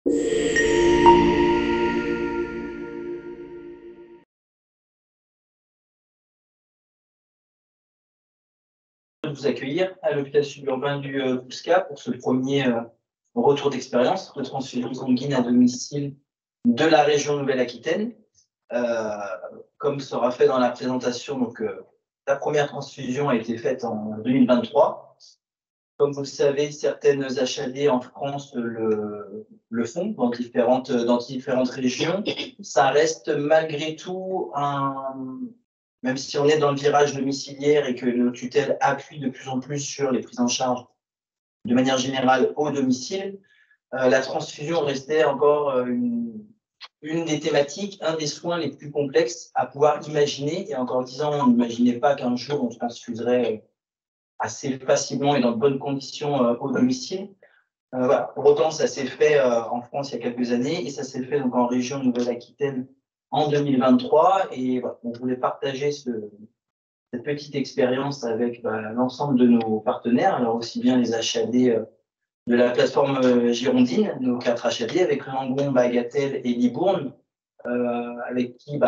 De vous accueillir à l'hôpital suburbain du Bouscat pour ce premier retour d'expérience de transfusion sanguine à domicile de la région Nouvelle-Aquitaine. Comme sera fait dans la présentation, donc, la première transfusion a été faite en 2023. Comme vous le savez, certaines HAD en France le font dans différentes régions. Ça reste malgré tout même si on est dans le virage domiciliaire et que nos tutelles appuient de plus en plus sur les prises en charge de manière générale au domicile, la transfusion restait encore une des thématiques, un des soins les plus complexes à pouvoir imaginer. Et encore 10 ans, on n'imaginait pas qu'un jour on transfuserait assez facilement et dans de bonnes conditions au domicile. Voilà. Pour autant, ça s'est fait en France il y a quelques années et ça s'est fait donc en région Nouvelle-Aquitaine en 2023. Et voilà, on voulait partager cette petite expérience avec l'ensemble de nos partenaires, alors aussi bien les HAD de la plateforme girondine, nos 4 HAD, avec Langon, Bagatelle et Libourne, avec qui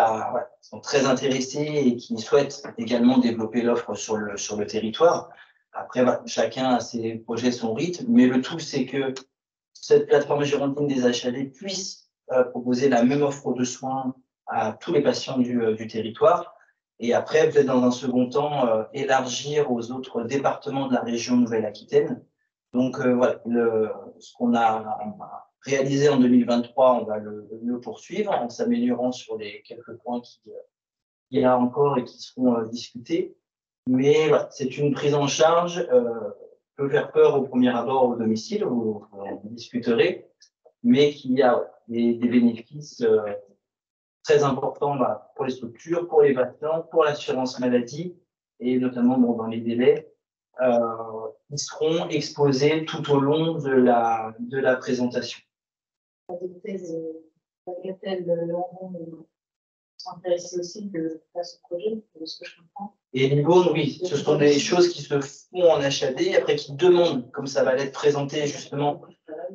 sont très intéressés et qui souhaitent également développer l'offre sur le territoire. Après, chacun a ses projets, son rythme, mais le tout, c'est que cette plateforme girondine des HAD puisse proposer la même offre de soins à tous les patients du territoire. Et après, peut-être dans un second temps, élargir aux autres départements de la région Nouvelle-Aquitaine. Donc voilà, ce qu'on a réalisé en 2023, on va le poursuivre en s'améliorant sur les quelques points qu'il y a encore et qui seront discutés. Mais voilà, c'est une prise en charge peut faire peur au premier abord au domicile, où on discuterait, mais qui a des bénéfices très importants pour les structures, pour les patients, pour l'assurance maladie, et notamment dans les délais. Qui seront exposés tout au long de la présentation. S'intéresser aussi à ce projet, de ce que je comprends. Et Libourne, oui, ce sont des choses qui se font en HAD, après qui demandent, comme ça va être présenté justement,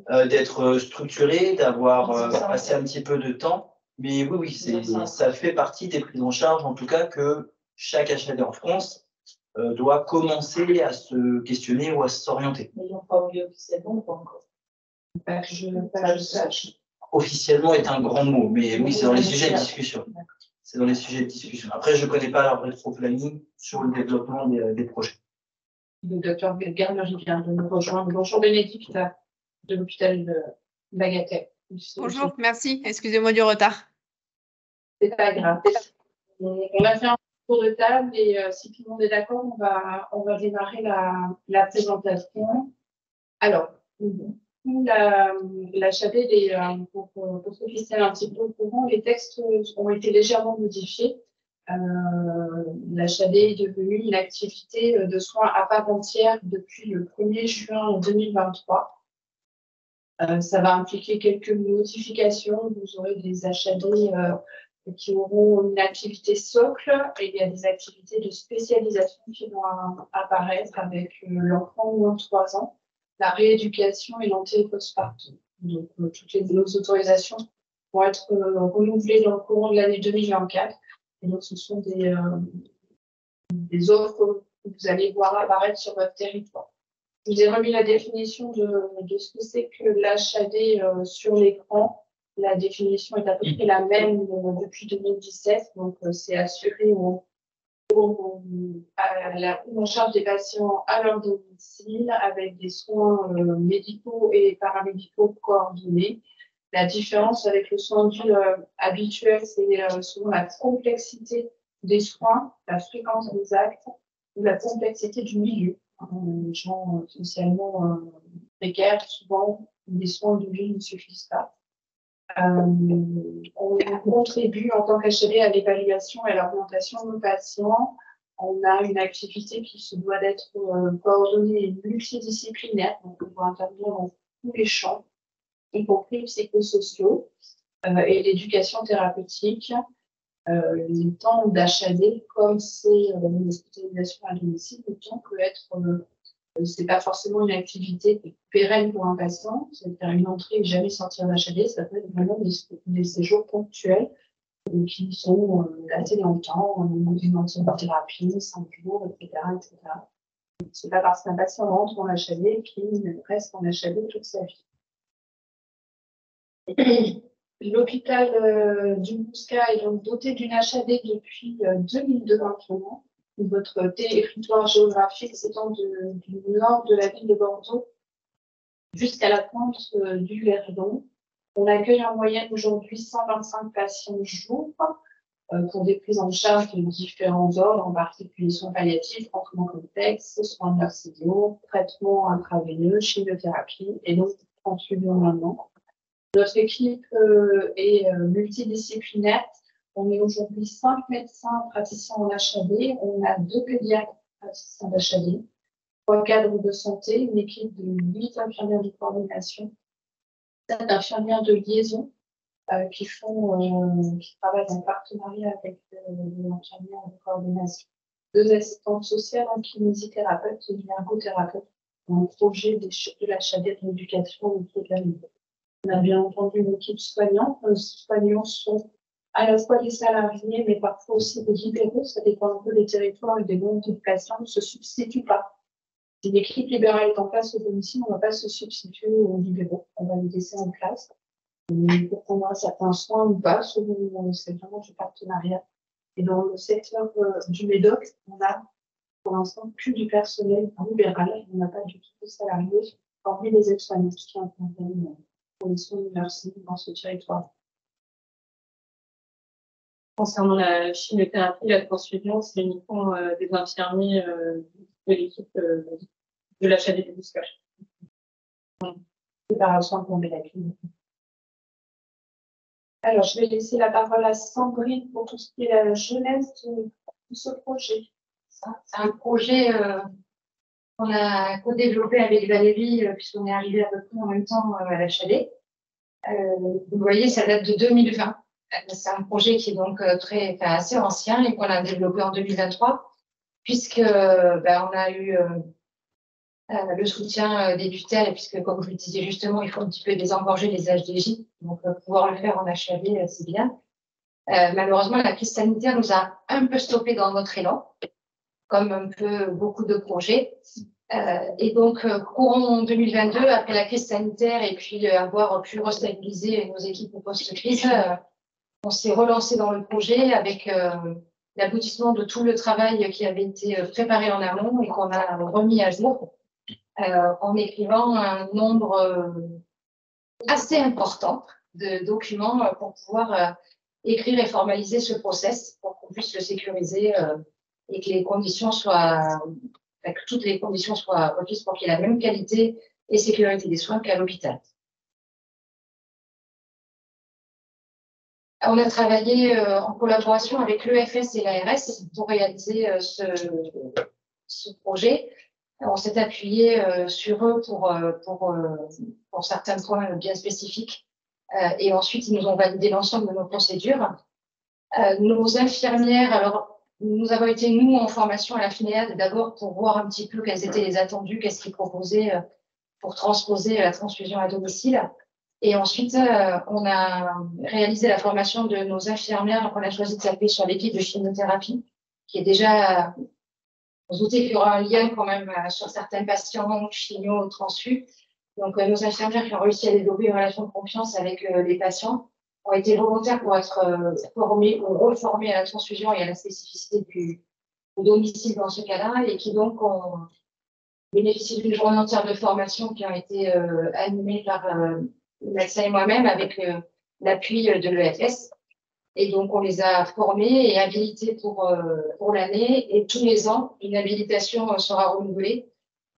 d'être structuré, d'avoir passé un petit peu de temps. Mais oui, ça fait partie des prises en charge, en tout cas, que chaque HAD en France doit commencer à se questionner ou à s'orienter. Mais ils n'ont pas oublié officiellement ou pas encore? Pas que je sache. Officiellement est un grand mot, mais oui, c'est dans les sujets de discussion. C'est dans les sujets de discussion. Après, je ne connais pas leur rétro-planning sur le développement des projets. Le docteur Garner vient de nous rejoindre. Bonjour Bénédicte, de l'hôpital de Bagatelle. Bonjour, merci. Excusez-moi du retard. C'est pas grave. On a fait un tour de table et si tout le monde est d'accord, on va démarrer la présentation. Alors, la Chapelle, pour se fixer un petit peu au courant, les textes ont été légèrement modifiés. La Chapelle est devenue une activité de soins à part entière depuis le 1er juin 2023. Ça va impliquer quelques modifications. Vous aurez des HAD qui auront une activité socle et il y a des activités de spécialisation qui vont apparaître avec l'enfant moins de 3 ans, la rééducation et l'anté-postpartum. Donc, toutes nos autorisations vont être renouvelées dans le courant de l'année 2024. Et donc, ce sont des offres que vous allez voir apparaître sur votre territoire. Je vous ai remis la définition de ce que c'est que l'HAD sur l'écran. La définition est à peu près la même depuis 2017. Donc, c'est assuré à la prise en charge des patients à leur domicile avec des soins médicaux et paramédicaux coordonnés. La différence avec le soin dû habituel, c'est souvent la complexité des soins, la fréquence des actes ou la complexité du milieu. Les gens socialement précaires, souvent, les soins de vie ne suffisent pas. On contribue en tant qu'HAD à l'évaluation et à l'orientation de nos patients. On a une activité qui se doit d'être coordonnée et multidisciplinaire, donc on doit intervenir dans tous les champs, y compris psychosociaux et l'éducation thérapeutique. Les temps d'HAD, comme c'est une hospitalisation à domicile, le temps peut être C'est pas forcément une activité pérenne pour un patient, c'est-à-dire une entrée et jamais sortir d'HAD, ça peut être vraiment des séjours ponctuels qui sont assez longtemps, une antibiothérapie, 5 jours, etc., etc. C'est pas parce qu'un patient rentre en HAD qu'il reste en HAD toute sa vie. L'hôpital du Bouscat est donc doté d'une HAD depuis 2002 maintenant. Votre territoire géographique s'étend du nord de la ville de Bordeaux jusqu'à la pointe du Verdon. On accueille en moyenne aujourd'hui 125 patients jour pour des prises en charge de différents ordres, en particulier soins palliatifs, traitements complexes, soins neurologiques, traitements intraveineux, chimiothérapie et donc transfusion maintenant. Notre équipe est multidisciplinaire. On est aujourd'hui 5 médecins praticiens en HAD. On a 2 pédiatres praticiens d'HAD, 3 cadres de santé, une équipe de 8 infirmières de coordination, 7 infirmières de liaison qui travaillent en partenariat avec les infirmières de coordination, 2 assistantes sociales, un kinésithérapeute et une ergothérapeute, un projet de l'HAD de l'éducation au pied de la ville. On a bien entendu une équipe soignante. Les soignants sont à la fois des salariés, mais parfois aussi des libéraux. Ça dépend un peu des territoires et des nombres de patients. On ne se substitue pas. Si l'équipe libérale est en place au domicile, on ne va pas se substituer aux libéraux. On va les laisser en place pour prendre certains soins ou pas, selon c'est vraiment du partenariat. Et dans le secteur du Médoc, on a pour l'instant que du personnel libéral. On n'a pas du tout de salariés, hormis les aides-soignantes qui interviennent pour les soins de nursing dans ce territoire. Concernant la chimiothérapie, la transfusion, c'est uniquement des infirmiers de l'équipe de l'HAD du Bouscat. Séparation pour la clinique. Alors, je vais laisser la parole à Sandrine pour tout ce qui est la jeunesse de ce projet. C'est un projet qu'on a co-développé avec Valérie, puisqu'on est arrivé à peu près en même temps à la HAD. Vous voyez, ça date de 2020. C'est un projet qui est donc assez ancien et qu'on a développé en 2023, puisque on a eu le soutien des tutelles, puisque comme je le disais justement, il faut un petit peu désengorger les HDJ, donc pouvoir le faire en HAD, c'est bien. Malheureusement, la crise sanitaire nous a un peu stoppé dans notre élan, comme un peu beaucoup de projets. Et donc, courant 2022, après la crise sanitaire et puis avoir pu restabiliser nos équipes post-crise, on s'est relancé dans le projet avec l'aboutissement de tout le travail qui avait été préparé en amont et qu'on a remis à jour en écrivant un nombre assez important de documents pour pouvoir écrire et formaliser ce process pour qu'on puisse le sécuriser et que les conditions soient, que toutes les conditions soient requises pour qu'il y ait la même qualité et sécurité des soins qu'à l'hôpital. On a travaillé en collaboration avec l'EFS et l'ARS pour réaliser ce projet. On s'est appuyé sur eux pour certains points bien spécifiques. Et ensuite, ils nous ont validé l'ensemble de nos procédures. Nos infirmières, alors, nous avons été, nous, en formation à la FINEAD, d'abord pour voir un petit peu quels étaient les attendus, qu'est-ce qu'ils proposaient pour transposer la transfusion à domicile. Et ensuite, on a réalisé la formation de nos infirmières. Donc, on a choisi de s'appuyer sur l'équipe de chimiothérapie, qui est déjà, on se doutait qu'il y aura un lien quand même sur certains patients, chimio, transfus. Donc, nos infirmières qui ont réussi à développer une relation de confiance avec les patients ont été volontaires pour être formées ou reformées à la transfusion et à la spécificité du domicile dans ce cas-là, et qui donc ont bénéficié d'une journée entière de formation qui a été animée par le médecin et moi-même avec l'appui de l'EFS. Et donc, on les a formés et habilités pour l'année. Et tous les ans, une habilitation sera renouvelée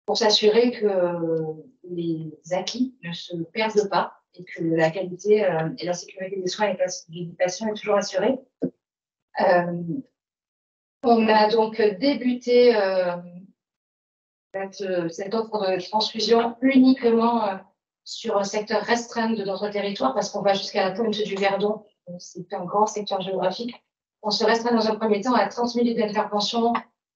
pour s'assurer que les acquis ne se perdent pas et que la qualité et la sécurité des soins et des patients est toujours assurée. On a donc débuté cette offre de transfusion uniquement sur un secteur restreint de notre territoire, parce qu'on va jusqu'à la pointe du Verdon. C'est un grand secteur géographique. On se restreint dans un premier temps à 30 minutes d'intervention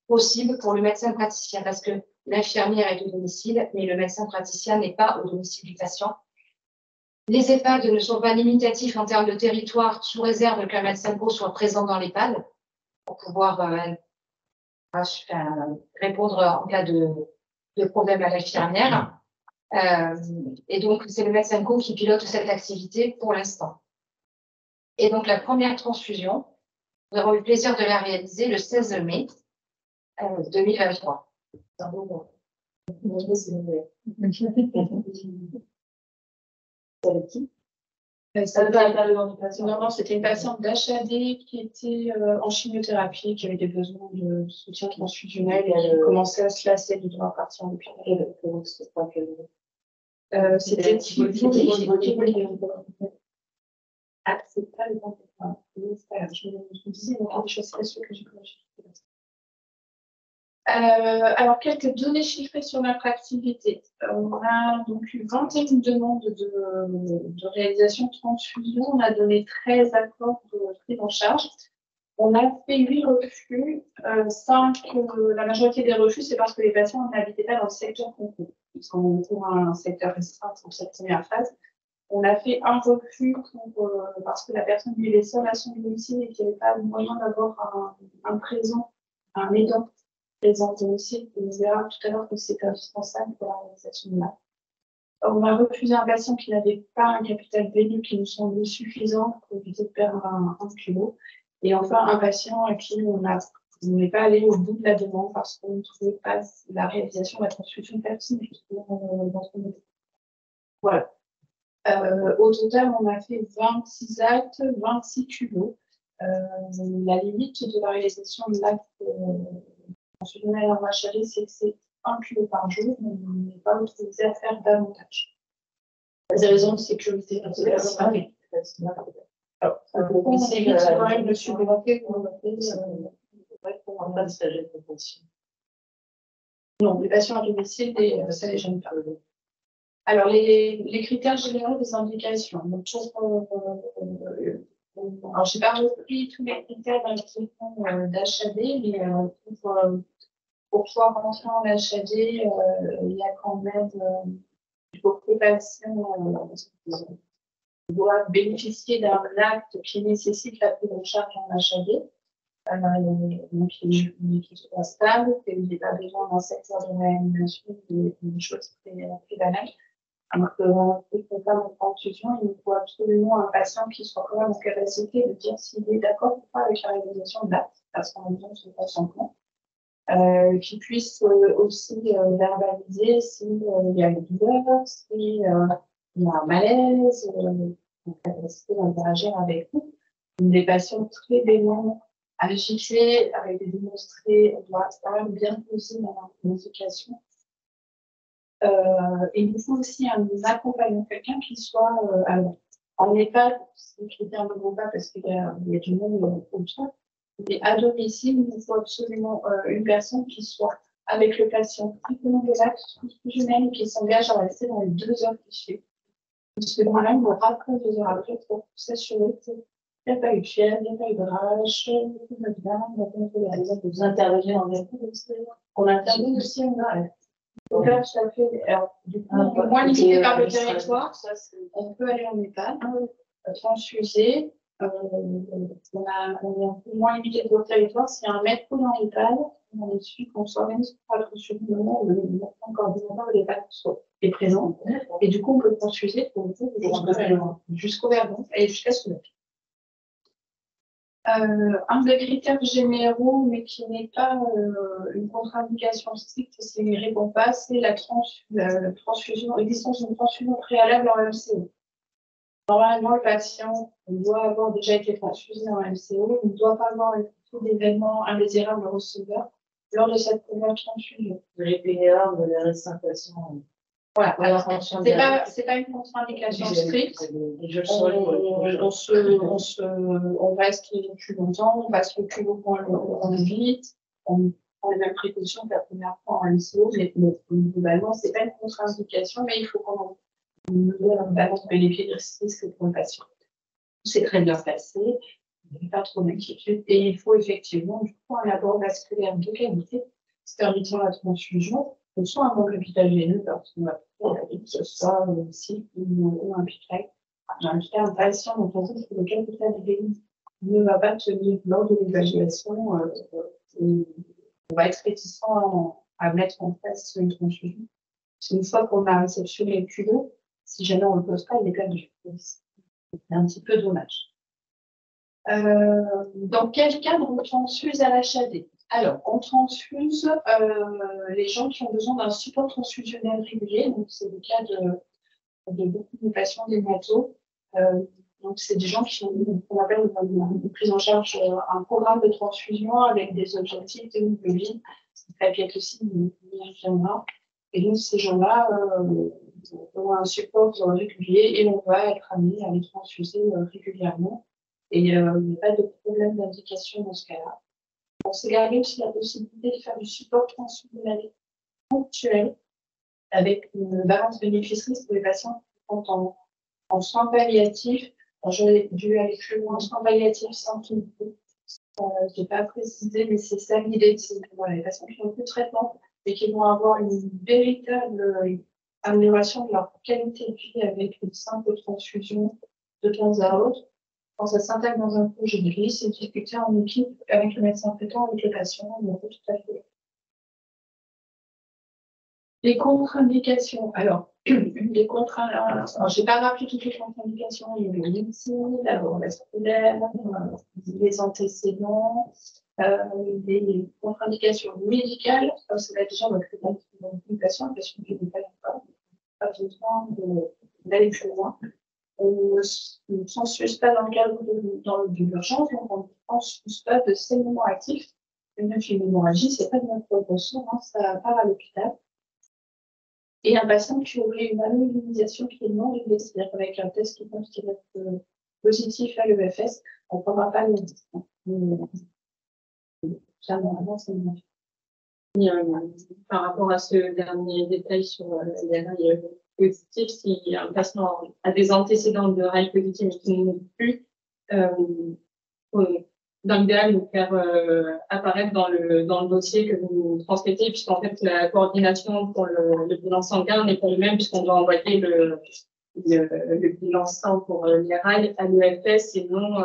possible pour le médecin praticien, parce que L'infirmière est au domicile, mais le médecin praticien n'est pas au domicile du patient. Les EHPAD ne sont pas limitatifs en termes de territoire, sous réserve qu'un médecin pro soit présent dans l'EHPAD pour pouvoir répondre en cas de problème à l'infirmière. Et donc, c'est le médecin co qui pilote cette activité pour l'instant. Et donc, la première transfusion, nous avons eu le plaisir de la réaliser le 16 mai 2023. Non, c'était une patiente d'HAD qui était en chimiothérapie, qui avait des besoins de soutien transfusionnel et qui commençait à se lasser de devoir partir en hôpital. C'était ah, c'est pas le bon. Je me disais, il y a des choses très sûres que j'ai corrigées. Alors, quelques données chiffrées sur notre activité. On a donc eu 21 demandes de réalisation de transfusion. On a donné 13 accords de prise en charge. On a fait 8 refus. 5, la majorité des refus, c'est parce que les patients n'habitaient pas dans le secteur concours. Puisqu'on est pour un secteur restreint pour cette première phase. On a fait un refus parce que la personne vivait seule à son domicile et qu'il n'y avait pas le moyen d'avoir un présent, un aidant présent au domicile. On verra tout à l'heure que c'est indispensable pour la réalisation de l'acte. On a refusé un patient qui n'avait pas un capital veineux qui nous semblait suffisant pour éviter de perdre un kilo. Et enfin, un patient à qui on n'est pas allé au bout de la demande parce qu'on ne trouvait pas la réalisation de la transfusion personnelle dans son état. Voilà. Au total, on a fait 26 actes, 26 kilos. La limite de la réalisation de l'acte transfusionnel en HRI, c'est que c'est 1 kilo par jour, mais on n'est pas autorisé à faire davantage. Pour des raisons de sécurité. C'est quand même le subventionné pour non, les patients à domicile, ça ne les gêne pas. Alors, les critères généraux des indications. Donc, alors, je n'ai pas repris tous les critères d'inscription d'HAD, mais pour pouvoir rentrer en HAD, il y a quand même, il faut que les patients doivent bénéficier d'un acte qui nécessite la prise en charge en HAD. Donc, il soit stable, qu'il n'y ait pas besoin d'un secteur de réanimation, des choses très banales. Donc, pour faire une transfusion, il nous faut absolument un patient qui soit quand même en capacité de dire s'il est d'accord ou pas avec la réalisation de l'acte, parce qu'on a besoin de son consentement. Qui puisse aussi verbaliser s'il y a une douleur, s'il y a un malaise, en capacité d'interagir avec nous. Des patients très bénins, agités, avec des démonstrés, on doit quand même bien poser dans la planification. Et il nous faut aussi un accompagnant, quelqu'un qui soit alors, en EHPAD, ces critères ne vont pas parce qu'il y a du monde autour, mais à domicile, il nous faut absolument une personne qui soit avec le patient tout au long de l'acte transfusionnel et qui s'engage à rester dans les 2 heures qui suivent. Parce que normalement, on rappelle 2 heures après pour s'assurer qu'il n'y a pas eu de fièvre, il n'y a pas eu de rage, tout va bien, on a pas eu de vous intervenir en EHPAD. On intervient aussi en arrêt. Donc là, ça fait, alors, du coup, moins limité par le territoire, on peut aller en EHPAD, transfuser. On est moins limité par le territoire. S'il y a un métro dans l'EHPAD, on est sûr qu'on s'organise pour la transfusion du moment où le coordinateur de l'EHPAD est présent. Et du coup, on peut transfuser jusqu'au verdon et jusqu'à ce que un des critères généraux, mais qui n'est pas une contre-indication stricte, s'il ne répond pas, c'est la transfusion, l'existence d'une transfusion préalable en MCO. Normalement, le patient doit avoir déjà été transfusé en MCO, il ne doit pas avoir tout d'événements indésirables au receveur lors de cette première transfusion. Les PA, les récinctations. Voilà, alors c'est pas une contre-indication stricte. On reste plus longtemps, on passe le plus longtemps, on évite, on prend les mêmes précautions que la première fois en MCO, mais globalement, c'est pas une contre-indication, mais il faut qu'on mesure la balance bénéfice-risque pour le patient. C'est très bien passé, il n'y a pas trop d'inquiétude, et il faut effectivement du coup un abord vasculaire de qualité, permettant la transfusion. soit un manque d'hôpital veineux, parce qu'on va que ce soit aussi ou un piquet. En tout cas, un patient dont on sait que le capital veineux ne va pas tenir lors de l'évaluation, on va être réticent à mettre en place une transfusion. Une fois qu'on a réceptionné le culot, si jamais on ne le pose pas, il est perdu. C'est un petit peu dommage. Dans quel cadre on transfuse à l'HAD? Alors, on transfuse les gens qui ont besoin d'un support transfusionnel régulier. Donc, c'est le cas de beaucoup de patients néonataux. Donc, c'est des gens qui ont qu'on appelle une prise en charge, un programme de transfusion avec des objectifs d'hémoglobine. Ça peut être aussi une reviendra. Et donc, ces gens-là ont un support régulier et on va être amené à les transfuser régulièrement. Et il n'y a pas de problème d'indication dans ce cas-là. On s'est gardé aussi la possibilité de faire du support transfusionnel ponctuel avec une balance bénéfice-risque pour les patients qui sont en soins palliatifs. J'aurais dû aller plus loin en soins palliatifs sans chimio. Je n'ai pas précisé, mais c'est ça l'idée. Voilà, les patients qui ont plus de traitement et qui vont avoir une véritable amélioration de leur qualité de vie avec une simple transfusion de temps à autre. Quand ça s'intègre dans un projet de vie, c'est discuter en équipe avec le médecin traitant, avec le patient, on peut tout à fait. Les contre-indications. Alors, les contre-indications, je n'ai pas rappelé toutes les contre-indications. Il y a le médecine, la vasculaire, les antécédents, les contre-indications médicales. Ça va être déjà votre patient, parce qu'il n'est pas besoin d'aller plus loin. On ne transfuse pas dans le cadre de l'urgence, donc on ne transfuse pas de saignement actif. Une hémorragie, ce n'est pas de notre ressort, hein, ça part à l'hôpital. Et un patient qui aurait une anonymisation qui est non réglée, c'est-à-dire avec un test qui pense qu'il va être positif à l'EFS, on ne prendra pas le médicament. Par rapport à ce dernier détail sur les rails positifs, si un patient a des antécédents de rails positifs mais qui ne montent plus, dans l'idéal, nous faire apparaître dans le dossier que vous transmettez, puisqu'en fait, la coordination pour le bilan sanguin n'est pas le même, puisqu'on doit envoyer le bilan sang pour les rails à l'EFS et non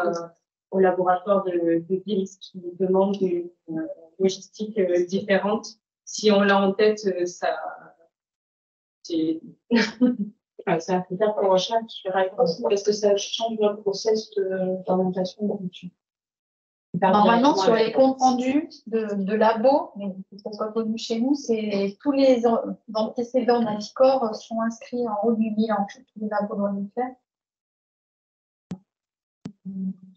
au laboratoire de ville, ce qui demande une logistique différente. Si on l'a en tête, ça, c'est c'est un critère pour recherche parce que ça change le process d'orientation de l'étude. Normalement, sur les comptes rendus de labo, mais que ça soit connu chez nous, c'est tous les antécédents d'anticorps sont inscrits en haut du bilan. Tous les labos doivent le faire.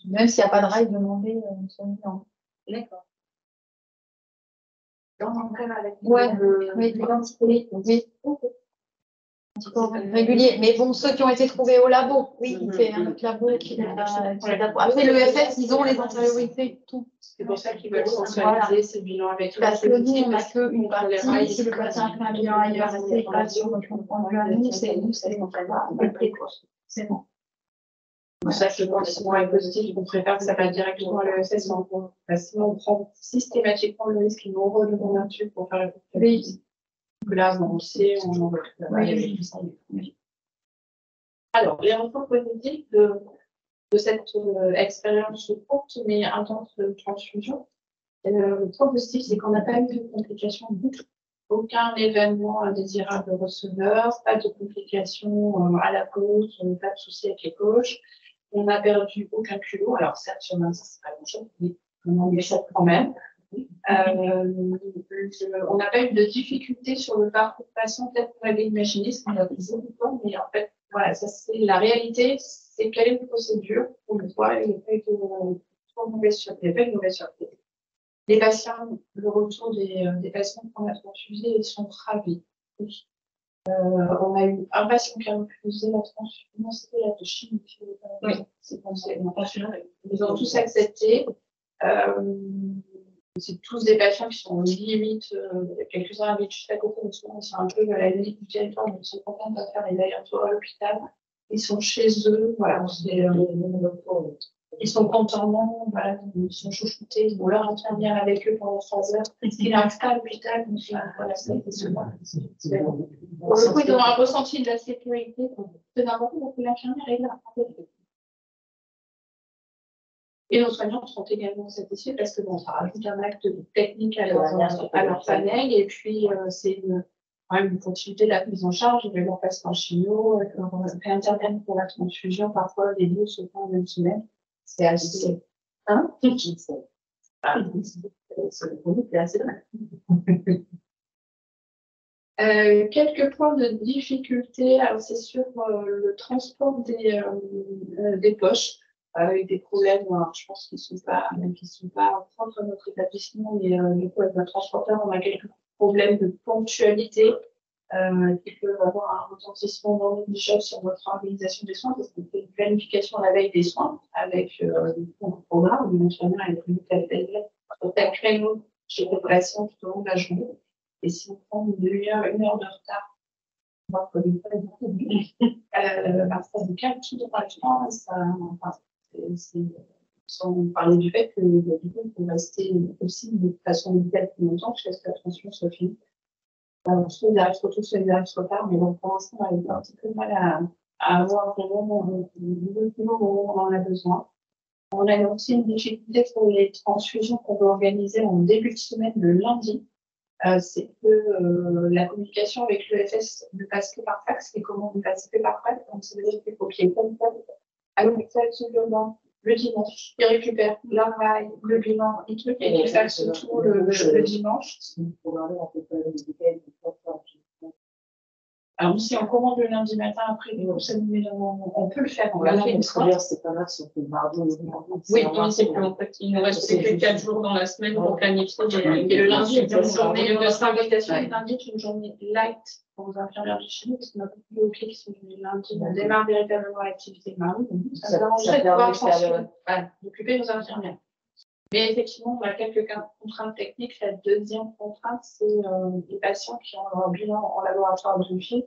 Même s'il n'y a pas de rail demandé sur le bilan. D'accord. Oui, l'identité, oui. Régulier. Mais bon, ceux qui ont été trouvés au labo, oui, il fait un autre labo qui après le FS, ils ont les antériorités, tout. C'est pour ça qu'ils veulent sensualiser ces bilans avec parce que nous, on n'a qu'une partie. Si le patient fait un bilan ailleurs, c'est pas sur notre compte rendu à nous, c'est c'est bon. C'est pour ça que quand ils sont positifs, on préfère que ça passe directement à l'ESS. Sinon, on prend systématiquement le risque qu'ils vont redemander un tube pour faire le oui. Là, on sait, on en voit. Alors, les retours positifs de cette expérience courte mais intense de transfusion. Le point positif, c'est qu'on n'a pas eu de complications du tout. Aucun événement indésirable receveur, pas de complications à la pause, pas de soucis avec les coachs. On n'a perdu aucun culot. Alors, certes, sur ça, c'est pas grand-chose, mais on en échappe quand même. On n'a pas eu de difficultés sur le parcours patient, peut-être qu'on avait imaginé, ce qu'on a fait beaucoup de temps, mais en fait, voilà, ça c'est la réalité, c'est quelle est une procédure, on le voit, il n'y a pas eu de mauvaise surprise. Les patients, le retour des patients qu'on a transfusés, ils sont ravis. On a eu un patient qui a refusé la transfusion, c'était la de chimie. Oui, c'est pensé. Ils ont tous accepté. C'est tous des patients qui sont limite, quelques-uns habitent juste à côté de soi, ils sont un peu à la limite du territoire, mais ils sont contents de faire les allers-retours à l'hôpital. Ils sont chez eux, voilà, c'est Ils sont contents, voilà, ils sont chouchoutés, ils ont leur infirmière avec eux pendant 3 heures. Ils n'arrivent pas à l'hôpital, donc voilà, ça a été souvent. Pour le coup, ils ont un ressenti de la sécurité. C'est n'importe quoi, l'infirmière est là. Et nos soignants sont également satisfaits parce que bon, ça rajoute un acte technique à leur panel et puis c'est une continuité de la prise en charge, de leur passe en chimio, leur interviennent pour la transfusion, parfois les deux se font en une semaine. C'est assez. Hein? C'est assez vrai. Quelques points de difficulté, alors c'est sur le transport des poches, avec des problèmes, alors, je pense qu'ils sont pas propres à notre établissement, mais du coup avec notre transporteur, on a quelques problèmes de ponctualité qui peuvent avoir un retentissement non négligeable sur notre organisation des soins, parce qu'on fait une planification à la veille des soins avec le programme où l'infirmière est prévue telle créneau chez le patient tout au long de la journée. Et si on prend une demi-heure, 1 heure de retard, on va produire pas beaucoup de ça nous calme tout dans le temps. Sans parler du fait que du coup, il faut rester aussi de façon médicale plus longtemps jusqu'à ce que la transfusion soit finie. Soit ils arrivent trop tôt, soit ils arrivent trop tard, mais bon, pour l'instant, on a un petit peu de mal à avoir vraiment le document où on en a besoin. On a aussi une difficulté pour les transfusions qu'on veut organiser en début de semaine le lundi. C'est que la communication avec l'EFS ne passe que par fax et comment ne passe que par fax. Donc, ça veut dire qu'il faut qu'il y ait comme ça à l'hôpital seulement le dimanche. Ils récupèrent l'armaille, le bilan, et tout, et ils faxent tout le dimanche. Alors, si on commande le lundi matin, après, on peut le faire. On l'a fait une fois. C'est pas mal si on fait le mardi ou le mercredi. Oui, non, c'est plus en fait. Il nous reste que 4 jours dans la semaine pour planifier. Et le lundi, c'est une journée de syndication. Le lundi, c'est une journée light pour les infirmières de chimie, parce qu'on a beaucoup de qui sont venus le lundi. On démarre véritablement l'activité le mardi. Ça permettrait de pouvoir d'occuper nos infirmières. Mais effectivement, on a quelques contraintes techniques. La deuxième contrainte, c'est les patients qui ont leur bilan en laboratoire de vie.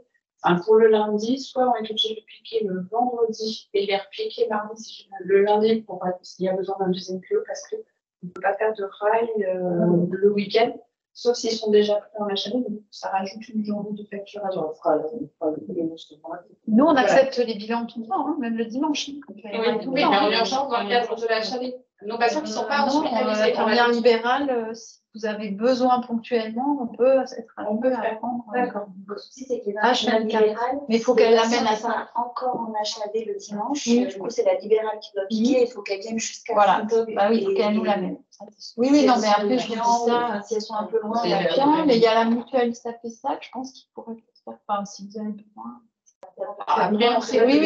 Pour le lundi, soit on est obligé de piquer le vendredi et les repiquer mardi, le lundi pour s'il y a besoin d'un deuxième kilo, parce qu'on ne peut pas faire de rail le week-end, sauf s'ils sont déjà pris en HLM, donc ça rajoute une journée de facturation. Nous, on accepte les bilans tout le temps, hein, même le dimanche. Oui, mais en urgence dans le cadre de la HLM. Nos patients qui ne sont pas hospitalisés. En lien libéral, si vous avez besoin ponctuellement, on peut faire prendre. D'accord. Le souci, c'est que les infirmières libérales, mais il faut qu'elle l'amène à ça encore en HAD le dimanche. Oui. Du coup, c'est la libérale qui doit piquer. Il faut qu'elle vienne jusqu'à Saint-Aude. Bah oui, il faut qu'elle nous l'amène. Oui, non, mais après, je dis ça, si elles sont un peu loin, il y a bien, mais il y a la mutuelle SAPESAC, je pense qu'il pourrait le faire. Enfin, si vous avez besoin. Oui,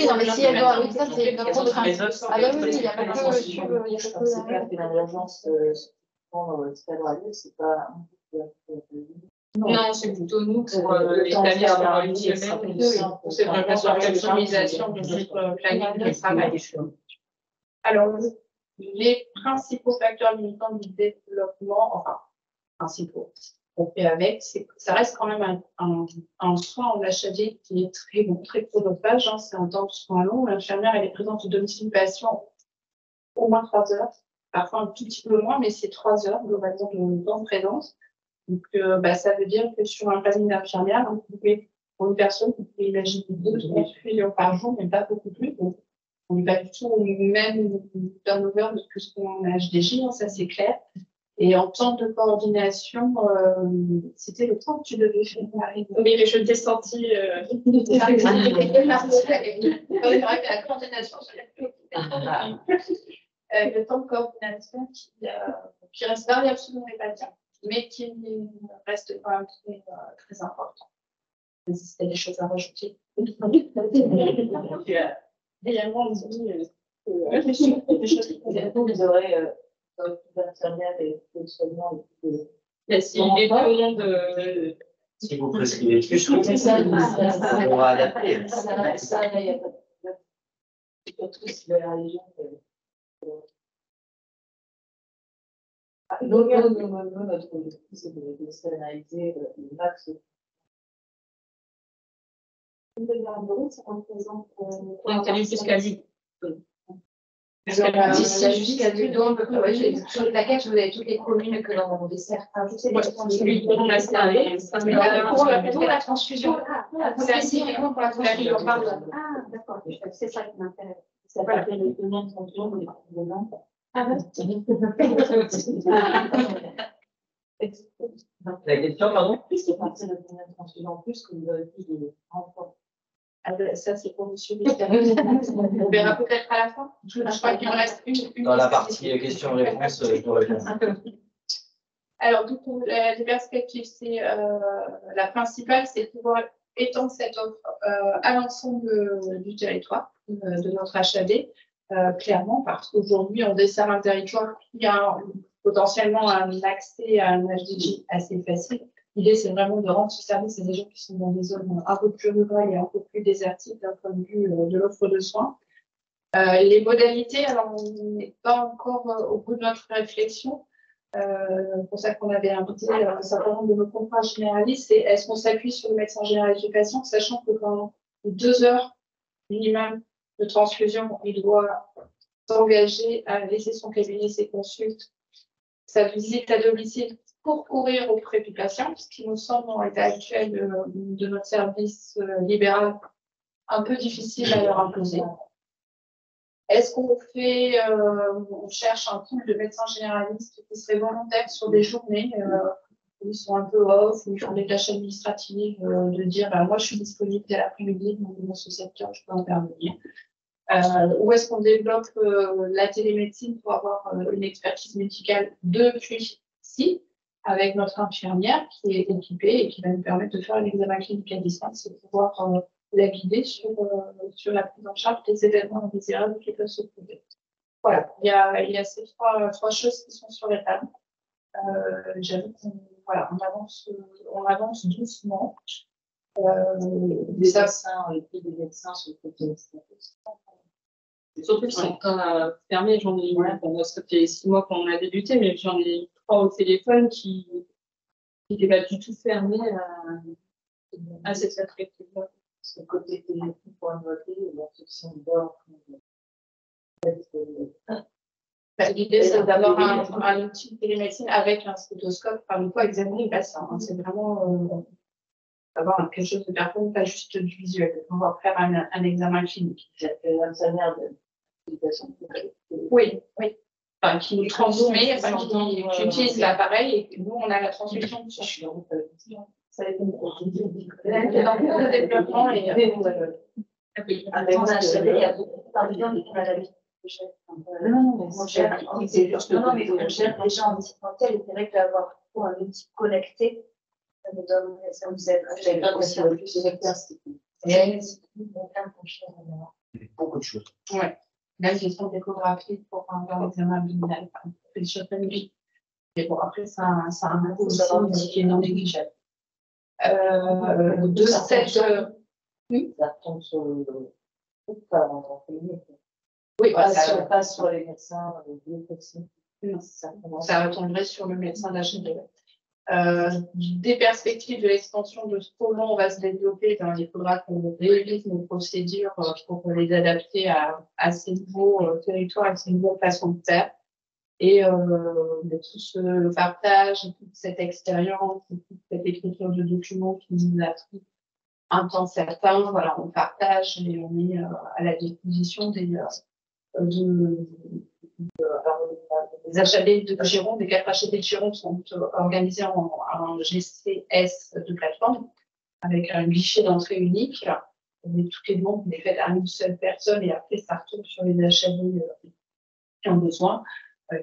non, mais si elle doit, oui, ça, c'est une contrainte. Ah, bah oui, il y a pas que C'est clair que dans l'urgence, c'est pas. Non, c'est plutôt nous pour établir sur une semaine. C'est vraiment sur la personnalisation de notre planning de travail. Alors, les principaux facteurs limitants du développement, enfin, principaux, on fait avec, ça reste quand même un soin en HAD qui est très bon, très chronophage, hein, c'est un temps de soin long. L'infirmière, elle est présente au domicile du patient au moins 3 heures, parfois un tout petit peu moins, mais c'est 3 heures globalement de temps de présence. Donc, ça veut dire que sur un planning d'infirmière, pour une personne, vous pouvez imaginer 2-3 transfusions par jour, mais pas beaucoup plus. Donc, on n'est pas du tout au même turnover que ce qu'on a en HDJ, hein, ça c'est clair. Et en temps de coordination, c'était le temps que tu devais faire. Oui, mais je t'ai senti. C'est vrai que la coordination, le temps de coordination qui reste variable selon les patients, mais qui reste quand même très important. Si tu as des choses à rajouter. Réellement, on dit des choses qui vous aurez d'infirmières et de soignants. Si les deux monde. Si vous prescrivez plus, on pourra adapter. Ça, il n'y a pas de. Surtout si la région. Notre objectif, c'est de stabiliser le max. de garderie, ça représente. On est allé jusqu'à lui. D'ici jusqu'à Dudon, sur le plaquage, vous avez toutes les communes que l'on dessert. Je sais pas. Pour la transfusion. Spécifiquement pour la transfusion. Ah, d'accord. C'est ça qui m'intéresse. Ça s'appelle les tenants de transfusion, mais pas. Ah ouais. La question, pardon? C'est parti de combien de transfusions en plus que vous avez plus de renforts? Ah ben, ça, c'est pour monsieur Victor. On verra peut-être à la fin. Je crois qu'il me reste une Dans la partie questions-réponses, je pourrais répondre. Alors, du coup, les perspectives, c'est la principale, c'est de pouvoir étendre cette offre à l'ensemble du territoire de notre HAD, clairement, parce qu'aujourd'hui, on dessert un territoire qui a potentiellement un accès à un HDJ assez facile. L'idée, c'est vraiment de rendre ce service à des gens qui sont dans des zones un peu plus rurales et un peu plus désertiques d'un point de vue de l'offre de soins. Les modalités, alors on n'est pas encore au bout de notre réflexion. Pour ça qu'on avait invité un certain nombre de nos confrères généralistes, c'est est-ce qu'on s'appuie sur le médecin généraliste du patient, sachant que pendant 2 heures minimum de transfusion, il doit s'engager à laisser son cabinet, ses consultes, sa visite à domicile pour courir auprès du patient, ce qui nous semble en l'état actuel de notre service libéral un peu difficile à leur imposer. Est-ce qu'on fait, on cherche un pool de médecins généralistes qui seraient volontaires sur des journées où ils sont un peu off, où ils font des tâches administratives, de dire moi je suis disponible dès l'après-midi dans ce secteur, je peux intervenir. Où est-ce qu'on développe la télémédecine pour avoir une expertise médicale depuis ici, avec notre infirmière qui est équipée et qui va nous permettre de faire un examen clinique à distance et pouvoir la guider sur la prise en charge des événements indésirables qui peuvent se produire. Voilà, il y a ces trois choses qui sont sur la table. J'avoue qu'on avance doucement. Des médecins, les prix des médecins sur le côté. Surtout qu'ils sont fermés, j'en ai eu, bon, ça fait 6 mois qu'on a débuté, mais j'en ai eu 3 au téléphone qui n'étaient pas du tout fermés à cette attractivité. Ce côté téléphone pour noter, la section d'or. L'idée, c'est d'avoir un outil de télémédecine avec un stéthoscope, par une fois examiner le patient. C'est vraiment avoir quelque chose de performant, pas juste du visuel, de pouvoir faire un examen clinique. Oui, oui. Enfin, qui nous transmet, enfin, qui utilise l'appareil et nous, on a la transmission de son. Ça a été dans le développement et avec mon HLD, il y a beaucoup de partenaires qui ont l'habitude de gérer. Non, mais on gère les gens en distanciel et c'est vrai qu'avoir un outil connecté, ça nous donne, ça nous aide. J'avais pas aussi le plus de vecteurs. Beaucoup de choses. Oui. La gestion d'échographie pour faire l'examen abdominal, c'est des choses familières. Et bon, après, ça a un coût aussi qui est non négligeable. De cette. Ça tombe sur le. Oui, pas sur les médecins, les médecins. Ça retomberait sur le médecin d'HD. Des perspectives de l'extension de comment on va se développer, il faudra qu'on révise nos procédures pour les adapter à ces nouveaux territoires, à ces nouvelles façons de faire. Et de tout ce partage, toute cette expérience, toute cette écriture de documents qui nous a pris un temps certain, voilà, on partage et on est à la disposition des HAD de Gironde, des 4 HAD de Gironde sont organisés en GCS de plateforme, avec un guichet d'entrée unique. Toutes les demandes sont faites à une seule personne et après ça retourne sur les HAD qui ont besoin.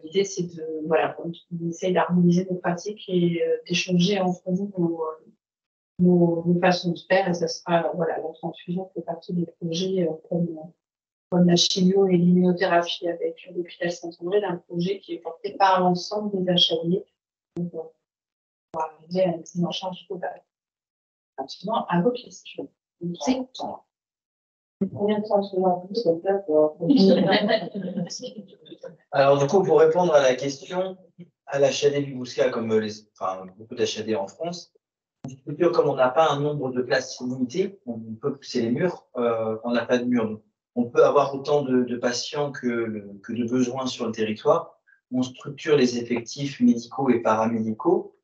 L'idée, c'est on essaye d'harmoniser nos pratiques et d'échanger entre nous nos façons de faire. Et ça sera, la transfusion fait partie des projets comme la chimio et l'immunothérapie avec l'hôpital Saint-André, d'un projet qui est porté par l'ensemble des HAD. Donc, on va arriver à une prise en charge globale. Absolument, à vos questions. C'est temps. Combien de transfusions Alors, du coup, pour répondre à la question, à l'HAD du Bouscat, comme beaucoup d'HAD en France, comme on n'a pas un nombre de places illimité, on peut pousser les murs, on n'a pas de mur. on peut avoir autant de patients que de besoins sur le territoire. On structure les effectifs médicaux et paramédicaux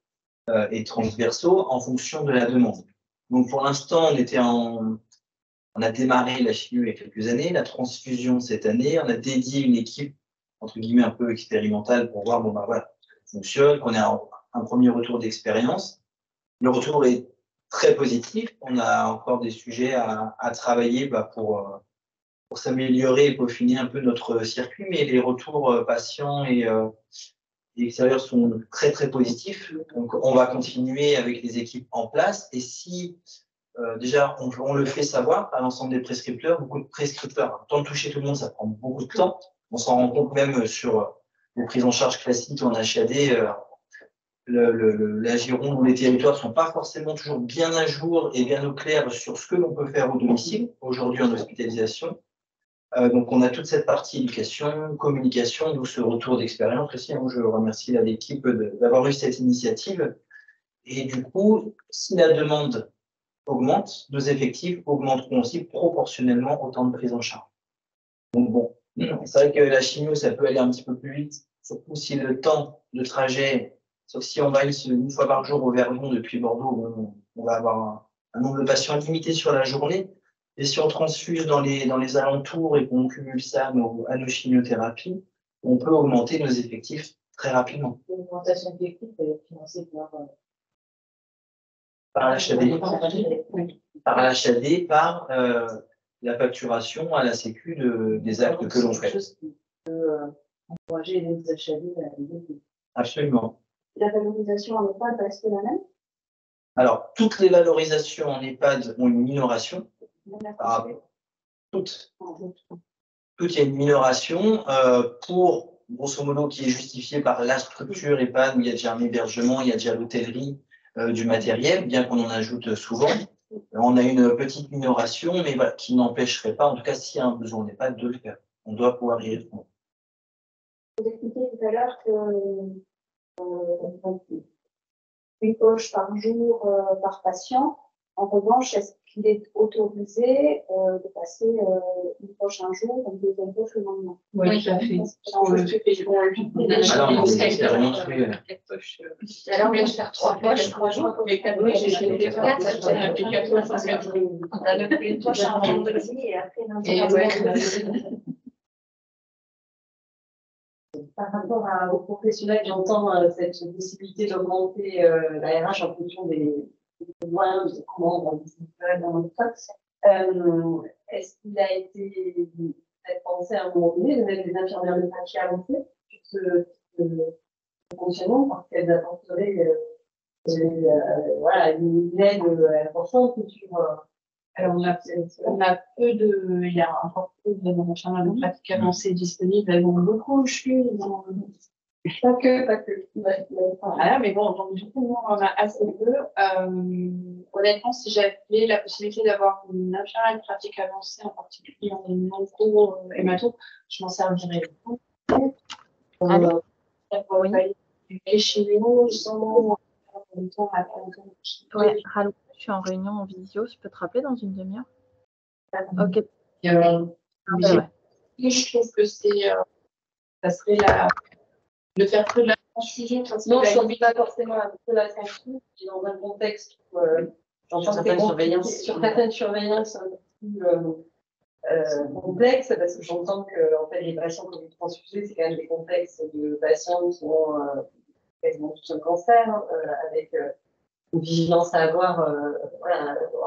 et transversaux en fonction de la demande. Donc pour l'instant, on a démarré la chimio il y a quelques années, la transfusion cette année, on a dédié une équipe entre guillemets un peu expérimentale pour voir voilà, ça fonctionne, qu'on ait un premier retour d'expérience. Le retour est très positif. On a encore des sujets à travailler pour s'améliorer et peaufiner un peu notre circuit, mais les retours patients et extérieurs sont très très positifs. Donc on va continuer avec les équipes en place. Et si déjà on le fait savoir à l'ensemble des prescripteurs, beaucoup de prescripteurs, le temps de toucher tout le monde, ça prend beaucoup de temps. On s'en rend compte même sur les prises en charge classiques en HAD. La Gironde ou les territoires ne sont pas forcément toujours bien à jour et bien au clair sur ce que l'on peut faire au domicile, aujourd'hui en hospitalisation. Donc, on a toute cette partie éducation, communication, d'où ce retour d'expérience aussi. Je remercie l'équipe d'avoir eu cette initiative. Et du coup, si la demande augmente, nos effectifs augmenteront aussi proportionnellement au temps de prise en charge. Donc, bon, c'est vrai que la chimio, ça peut aller un petit peu plus vite, surtout si le temps de trajet, sauf si on va une fois par jour au Verdon depuis Bordeaux, on va avoir un nombre de patients limité sur la journée. Et si on transfuse dans les alentours et qu'on cumule ça à nos chimiothérapies, on peut augmenter nos effectifs très rapidement. L'augmentation d'effectifs est financée par l'HAD, par la facturation à la Sécu des actes que l'on fait. Encourager les HAD à les Absolument. La valorisation en EHPAD reste la même? Alors, toutes les valorisations en EHPAD ont une minoration. Toutes. Il y a une minoration pour, grosso modo, qui est justifiée par la structure EHPAD, où il y a déjà un hébergement, il y a déjà l'hôtellerie, du matériel, bien qu'on en ajoute souvent. On a une petite minoration, mais voilà, qui n'empêcherait pas, en tout cas, s'il y a un besoin en EHPAD, de le faire. On doit pouvoir y répondre. Vous expliquiez tout à l'heure que une poche par jour par patient. En revanche, est-ce qu'il est autorisé de passer une poche un jour, une deuxième poche le lendemain? Oui, tout à fait. Alors, on Alors, on va faire 3 poches, 3 jours. Les 4 poches, j'ai fait des 4, On a même une poche un vendredi et après Par rapport aux professionnels, j'entends cette possibilité d'augmenter la RH en fonction des besoins, des commandes, dans le stock. Est-ce qu'il a été pensé à un moment donné de mettre des infirmières de pratique avancées sur ce fonctionnement parce qu'elles apporteraient une aide importante sur. Alors, il y a encore peu de pratiques avancées disponibles. Elles vont beaucoup chuter. Pas que. Voilà, mais bon, donc du coup, nous, on en a assez peu. Honnêtement, si j'avais la possibilité d'avoir une infirmière de pratique avancée, en particulier en onco hémato, je m'en servirais beaucoup. Les chimios sans le temps à ouais, Ralou, je suis en réunion en visio, je peux te rappeler dans une demi-heure? Ok. Je trouve que ça serait de faire que de la transfusion. Non, je ne dis pas forcément que la transfusion, mais dans un contexte où sur certaines surveillances un peu plus complexes, parce que j'entends que en fait, les patients qui ont été transfusés, c'est quand même des contextes de patients qui ont quasiment tous un cancer, avec une vigilance à avoir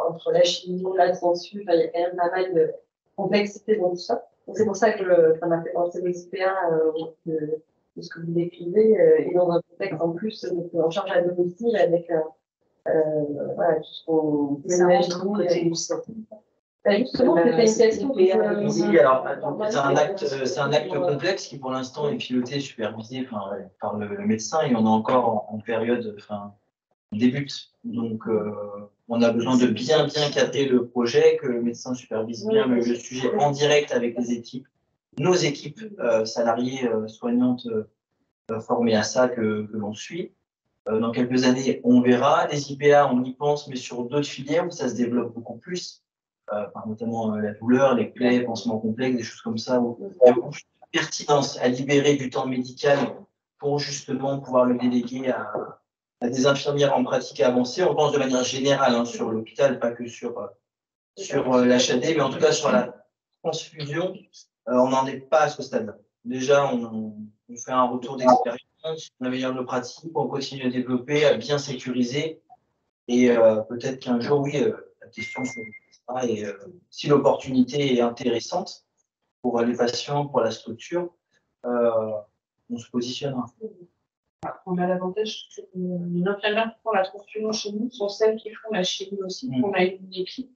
entre la chimio, la transfusion, il y a quand même pas mal de complexité dans tout ça. Donc, c'est pour ça que ça m'a fait penser aux IPA de ce que vous décrivez, et dans un contexte en plus en charge à domicile avec tout ce qu'on peut imaginer. Justement, c'était une question oui, alors c'est un acte complexe qui pour l'instant est piloté, supervisé par le médecin et on est encore en période, débute. Donc on a besoin de bien cadrer le projet, que le médecin supervise bien le sujet en direct avec les équipes, nos équipes salariées soignantes formées à ça que l'on suit. Dans quelques années, on verra. Les IPA, on y pense, mais sur d'autres filières où ça se développe beaucoup plus. notamment la douleur, les plaies, pansements complexes, des choses comme ça, où il y a beaucoup de pertinence à libérer du temps médical pour justement pouvoir le déléguer à des infirmières en pratique avancée. On pense de manière générale sur l'hôpital, pas que sur l'HAD, mais en tout cas sur la transfusion, on n'en est pas à ce stade-là. Déjà, on fait un retour d'expérience, on améliore nos pratiques, on continue à développer, à bien sécuriser. Et peut-être qu'un jour, oui, la question se posera. Et si l'opportunité est intéressante pour les patients, pour la structure, on se positionnera. On a l'avantage que les infirmières qui font la transfusion chez nous sont celles qui font la chimie aussi. On a une équipe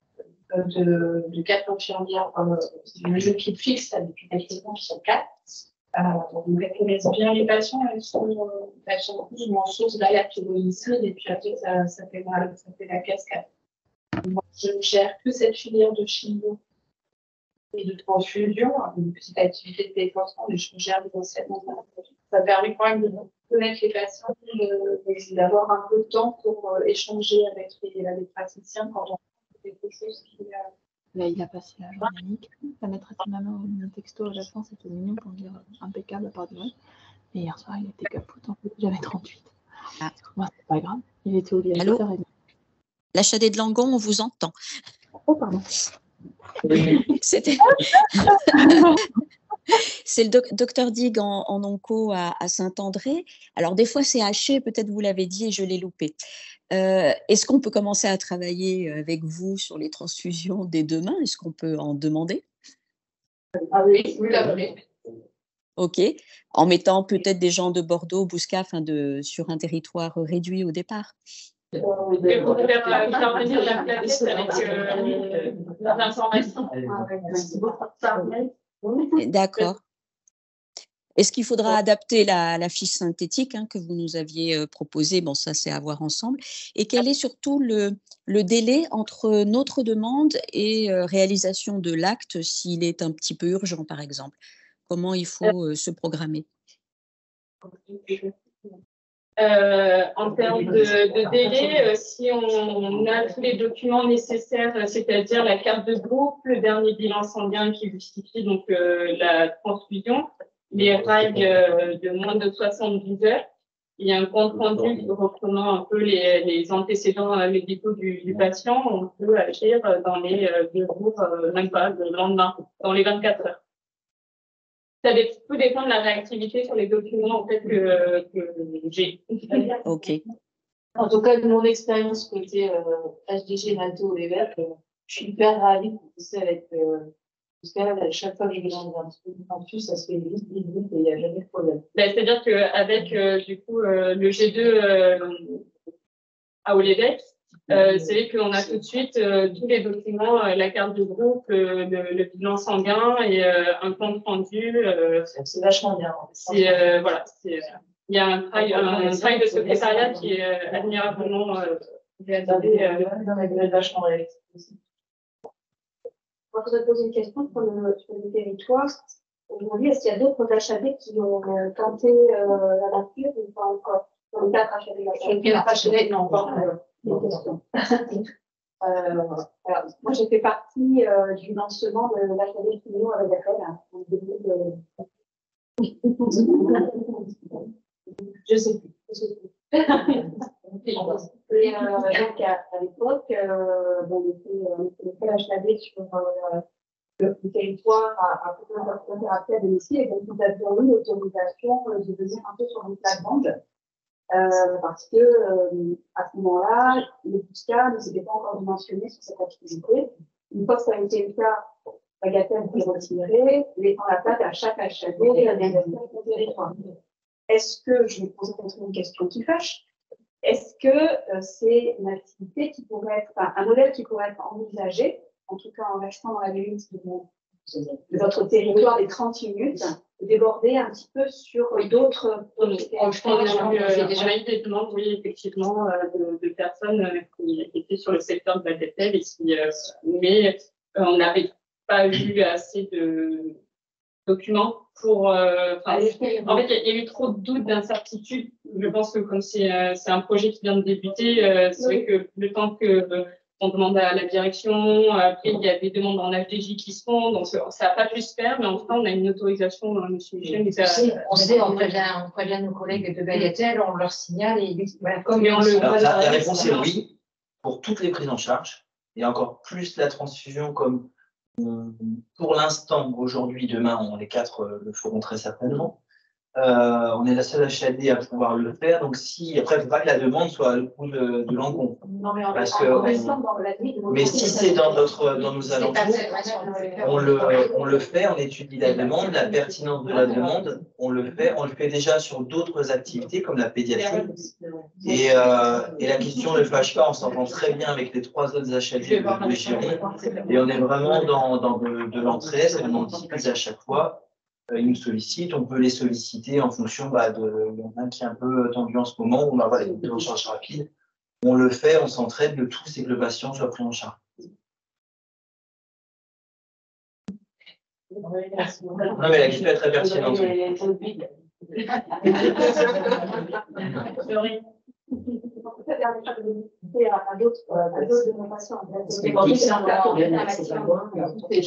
de 4 infirmières, une équipe fixe depuis quelques temps qui sont 4. On connaît bien les patients, elles sont plus en source d'alerte au domicile et puis après ça fait la cascade. Moi, je ne gère que cette filière de chimio et de transfusion, une petite activité de déplacement, mais je gère les enseignements. Ça permet quand même de connaître les patients, d'avoir un peu de temps pour échanger avec les praticiens quand on fait quelque chose qui. Là, il a passé la journée nickel. La maîtresse de ma main un texto à la fin, c'était mignon pour me dire impeccable à part du vrai. Mais hier soir, il était capote, en fait, j'avais 38. Ah. Moi, c'est pas grave. Il était au lit à 7h30. La Chadée de Langon, on vous entend. Oh, pardon. C'était. C'est le docteur Dig en onco à Saint-André. Alors, des fois, c'est haché, peut-être vous l'avez dit et je l'ai loupé. Est-ce qu'on peut commencer à travailler avec vous sur les transfusions dès demain? Est-ce qu'on peut en demander? Ah oui, oui. Ok. En mettant peut-être des gens de Bordeaux, Bouscat, sur un territoire réduit au départ. Et pour faire intervenir la planète avec l'information. D'accord. Est-ce qu'il faudra adapter la fiche synthétique que vous nous aviez proposée? Bon, ça, c'est à voir ensemble. Et quel est surtout le délai entre notre demande et réalisation de l'acte s'il est un petit peu urgent, par exemple? Comment il faut se programmer? En termes de délai, si on a tous les documents nécessaires, c'est-à-dire la carte de groupe, le dernier bilan sanguin qui justifie donc la transfusion, les règles de moins de 72 heures, il y a un compte rendu reprenant un peu les antécédents médicaux du patient, on peut agir dans les 2 jours, même pas le lendemain, dans les 24 heures. Ça peut dépendre de la réactivité sur les documents en fait, que j'ai. Ok. En tout cas, de mon expérience côté HDG, NATO et VEP, je suis hyper ravie de bosser avec. Parce que chaque fois que je vais dans un petit peu de campus, ça se fait vite et il n'y a jamais de problème. C'est-à-dire qu'avec du coup le G2 à Olévec, c'est vrai qu'on a tout de suite tous les documents, la carte de groupe, le bilan sanguin et un compte rendu. C'est vachement bien. Voilà, il y a un travail de secrétariat qui est admirablement réalisé. Vachement réalisé. Moi, je voudrais poser une question sur le territoire. Aujourd'hui, est-ce qu'il y a d'autres HAD qui ont tenté la nature ou pas encore? Sur le 4 HAD. Sur le 4 HAD, non, pas encore. Une question. Alors, moi, j'ai fait partie du lancement de l'HAD Clino avec Appel en 2000. Je sais plus. Et donc, à l'époque, on était fait HAD sur le territoire à thérapie à domicile, et donc nous avions eu l'autorisation de venir un peu sur une plate-bande, parce que à ce moment-là, le Bouscat ne s'était pas encore dimensionné sur cette activité. Une fois que ça a été le cas, Bagatelle s'est retirée, laissant la place à chaque HAD et la réalisation du territoire. Est-ce que, je vais poser peut-être une question qui fâche, est-ce que c'est une activité qui pourrait être, un modèle qui pourrait être envisagé, en tout cas en restant dans la limite de votre territoire des 30 minutes, de déborder un petit peu sur d'autres J'ai déjà eu des demandes, oui, effectivement, de personnes qui étaient sur le secteur de la Bagatelle et qui, mais on n'avait pas eu assez de documents pour. En fait, il y a eu trop de doutes, d'incertitudes. Je pense que comme c'est un projet qui vient de débuter, c'est vrai que le temps que on demande à la direction. Après, il y a des demandes en HDJ qui se font. Donc, ça n'a pas pu se faire. Mais en tout cas, on a une autorisation, monsieur Michel. On prévient nos collègues de Bagatelle, on leur signale et voilà, comme Alors, la réponse est oui, pour toutes les prises en charge, et encore plus la transfusion comme pour l'instant, aujourd'hui, demain, les quatre le feront très certainement. On est la seule HAD à pouvoir le faire. Donc, après, il ne faut pas que la demande soit le coup de l'encontre. Non, mais Parce que mais si c'est dans nos alentours, on le fait, on étudie la demande, la pertinence de la demande, on le fait déjà sur d'autres activités comme la pédiatrie. Et la question ne fâche pas, on s'entend très bien avec les 3 autres HAD de Gironde. Et on est vraiment dans de l'entrée, c'est vraiment typique à chaque fois. Ils nous sollicitent, on peut les solliciter en fonction il y en a un qui est un peu tendu en ce moment, on va avoir des en charge rapide. On le fait, on s'entraide le tout, c'est que le patient soit pris en charge. Non, mais la question est très pertinente. À d'autres de nos patients. Il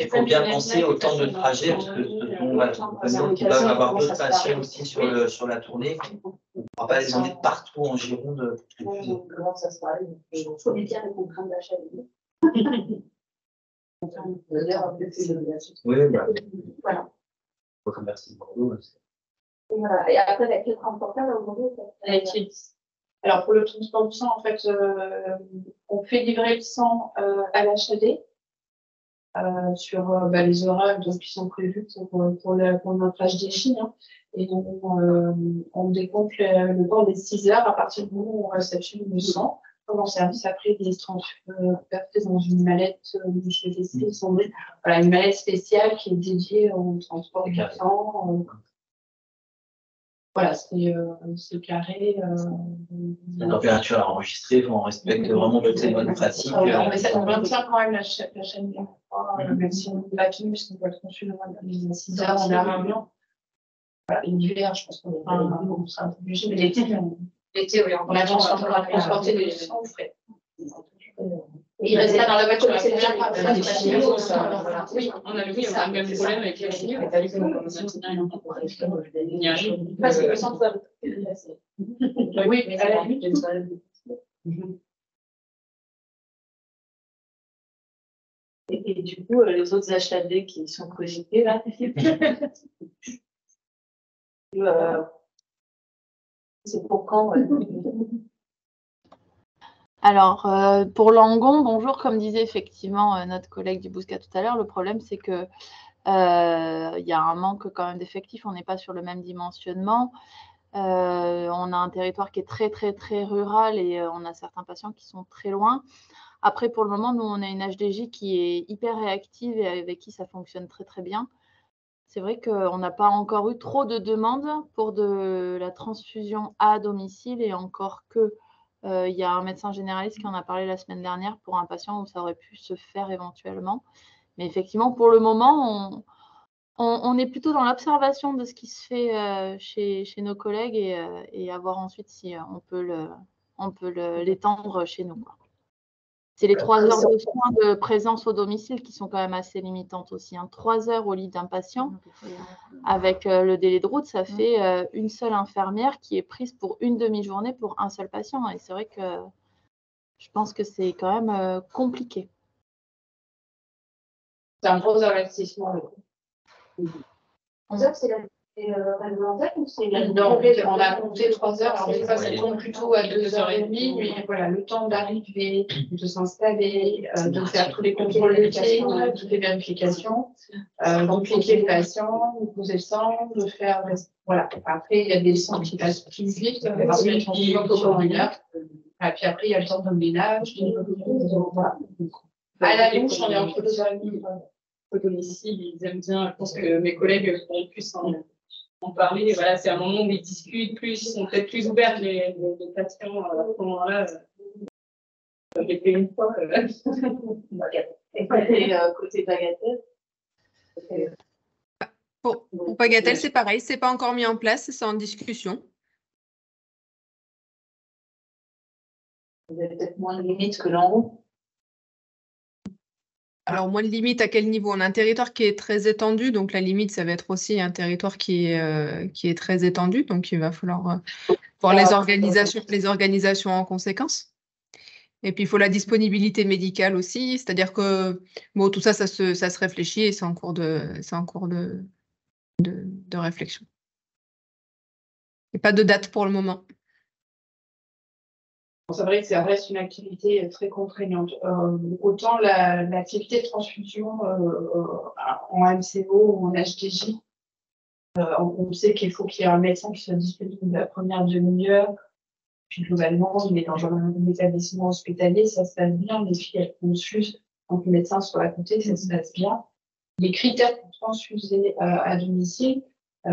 faut bien penser au temps de trajet, parce que ce sont qui doivent avoir d'autres patients aussi sur la tournée. On ne va pas les emmener partout en Gironde. Comment ça se passe? Je connais bien les contraintes d'achat. Oui, voilà. Merci beaucoup. Voilà. Et après, avec le transportable, aujourd'hui, alors, pour le transport du sang, en fait, on fait livrer le sang à l'HAD sur les horaires donc, qui sont prévus pour notre HDJ. Hein. Et donc, on décompte le temps des 6 heures à partir du moment où on réceptionne le sang. En service, après, il est transféré dans une mallette du CDC, voilà, une mallette spéciale qui est dédiée au transport du sang. Voilà, c'est carré. La température à enregistrer, on respecte vraiment toutes ces bonnes pratiques. Mais ça nous maintient quand même la chaîne du froid, même si on est battu, puisqu'on peut être conçu le mois de 6 heures en arrivant. Voilà, l'hiver, je pense qu'on sera un peu obligé, mais l'été, oui, on a transporté des sang au frais. Il reste pas dans la voiture, c'est déjà pas oui, on a le même problème avec les chimios. parce que le sang doit oui, mais à la limite. Et du coup, les autres HAD qui sont cogités là, c'est pour quand? Alors, pour Langon, bonjour, comme disait effectivement notre collègue du Bouscat tout à l'heure, le problème c'est que y a un manque quand même d'effectifs, on n'est pas sur le même dimensionnement. On a un territoire qui est très, très, très rural et on a certains patients qui sont très loin. Après, pour le moment, nous, on a une HDJ qui est hyper réactive et avec qui ça fonctionne très, très bien. C'est vrai qu'on n'a pas encore eu trop de demandes pour de la transfusion à domicile et encore que il y a un médecin généraliste qui en a parlé la semaine dernière pour un patient où ça aurait pu se faire éventuellement. Mais effectivement, pour le moment, on est plutôt dans l'observation de ce qui se fait chez nos collègues et à voir ensuite si on peut l'étendre chez nous. C'est les 3 heures de soins de présence au domicile qui sont quand même assez limitantes aussi. 3 heures au lit d'un patient, avec le délai de route, ça fait une seule infirmière qui est prise pour une demi-journée pour un seul patient. Et c'est vrai que je pense que c'est quand même compliqué. C'est un gros investissement. C'est réglementaire ou c'est non, on a compté 3 heures. Alors, des fois, ça tombe plutôt à 2h30, mais voilà, le temps d'arriver, de s'installer, de faire tous les contrôles de pied, toutes les vérifications, d'impliquer le patient, de poser le sang, de faire. Voilà. Après, il y a des sangs qui passent plus vite, parce qu'ils sont souvent qu'au coronaire. Et puis après, il y a le temps de ménage. Voilà. À la louche, on est entre 2h30. Au domicile, ils aiment bien. Je pense que mes collègues pourront plus en parler. Voilà, c'est un moment où ils discutent plus, ils sont peut-être plus ouverts les patients à ce moment-là. J'ai fait une fois. Et côté Bagatelle. Pour Bagatelle, c'est pareil, c'est pas encore mis en place, c'est en discussion. Vous avez peut-être moins de limites que l'ANRU. Alors, moins de limite à quel niveau? On a un territoire qui est très étendu, donc la limite, ça va être aussi un territoire qui est très étendu, donc il va falloir voir les organisations en conséquence. Et puis, il faut la disponibilité médicale aussi, c'est-à-dire que bon, tout ça, ça se réfléchit et c'est en cours de réflexion. Et pas de date pour le moment. C'est vrai que ça reste une activité très contraignante. Autant l'activité de transfusion en MCO ou en HDJ, on sait qu'il faut qu'il y ait un médecin qui soit disponible la première demi-heure. Puis globalement, il est dans un établissement hospitalier, ça se passe bien. Les filles, elles transfusent, donc le médecin soit à côté, ça se passe bien. Les critères pour transfuser à domicile,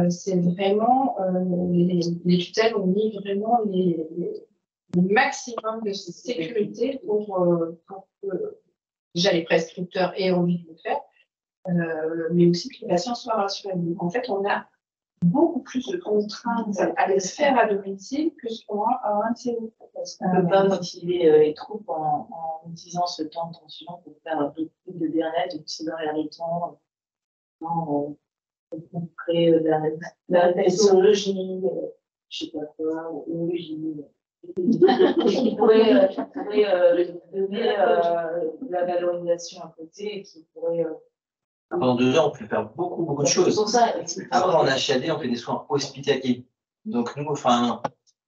c'est vraiment, les tutelles ont mis vraiment le maximum de sécurité pour que déjà les prescripteurs aient envie de le faire, mais aussi que les patients soient rassurés. Donc, en fait, on a beaucoup plus de contraintes à les faire à domicile que ce qu'on a à un MCO. Parce qu'on ne peut pas motiver les troupes en utilisant ce temps de tension pour faire beaucoup de bien-être, aussi dans l'air du temps, pour créer de la réflexologie, je ne sais pas quoi, ou qui pourrait donner de la valorisation à côté et qui pourrait. Pendant 2 heures, on peut faire beaucoup de choses. Pour ça, après, en HAD, on fait des soins hospitaliers. Donc, nous,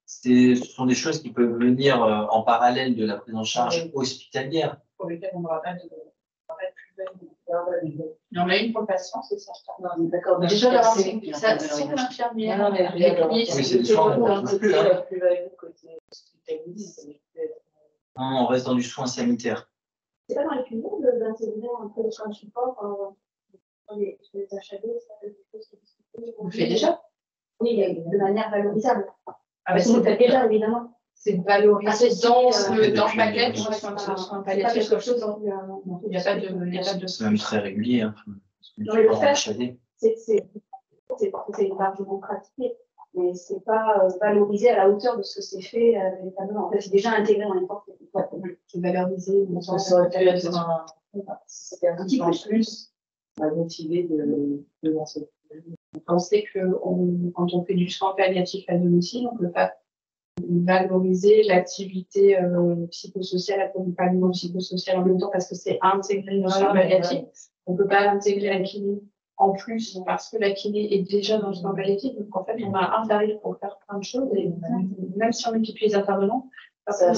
ce sont des choses qui peuvent venir en parallèle de la prise en charge hospitalière. Pour lesquelles on n'aura pas de plus-value. Il y en a une pour le patient, c'est certain. D'accord. Déjà, d'avoir c'est l'infirmière. Oui, c'est des soins qu'on ne trouve plus. Non, on reste dans du soin sanitaire. C'est pas dans les cliniques d'intégrer un peu de soins de support sur les HAD, ça fait des choses qui discutent. On le fait déjà. Oui, de manière valorisable. Ah, on le fait déjà, évidemment. C'est valorisé dans le package de soins palliatifs. Il n'y a pas de. C'est même très régulier. Hein. Non, le faire, c'est largement pratiqué, mais c'est pas valorisé à la hauteur de ce que c'est fait véritablement. En fait, c'est déjà intégré dans les portes. C'est valorisé. Ça aurait pu être un outil en plus à motiver de lancer. On sait que quand on fait du soin palliatif à domicile, on ne peut pas valoriser l'activité psychosociale, l'accompagnement psychosocial en même temps parce que c'est intégré dans le soin palliatif. On ne peut pas intégrer la kiné en plus parce que la kiné est déjà dans le soin palliatif. Donc en fait, on a un tarif pour faire plein de choses et même si on multiplie les intervenants, ça de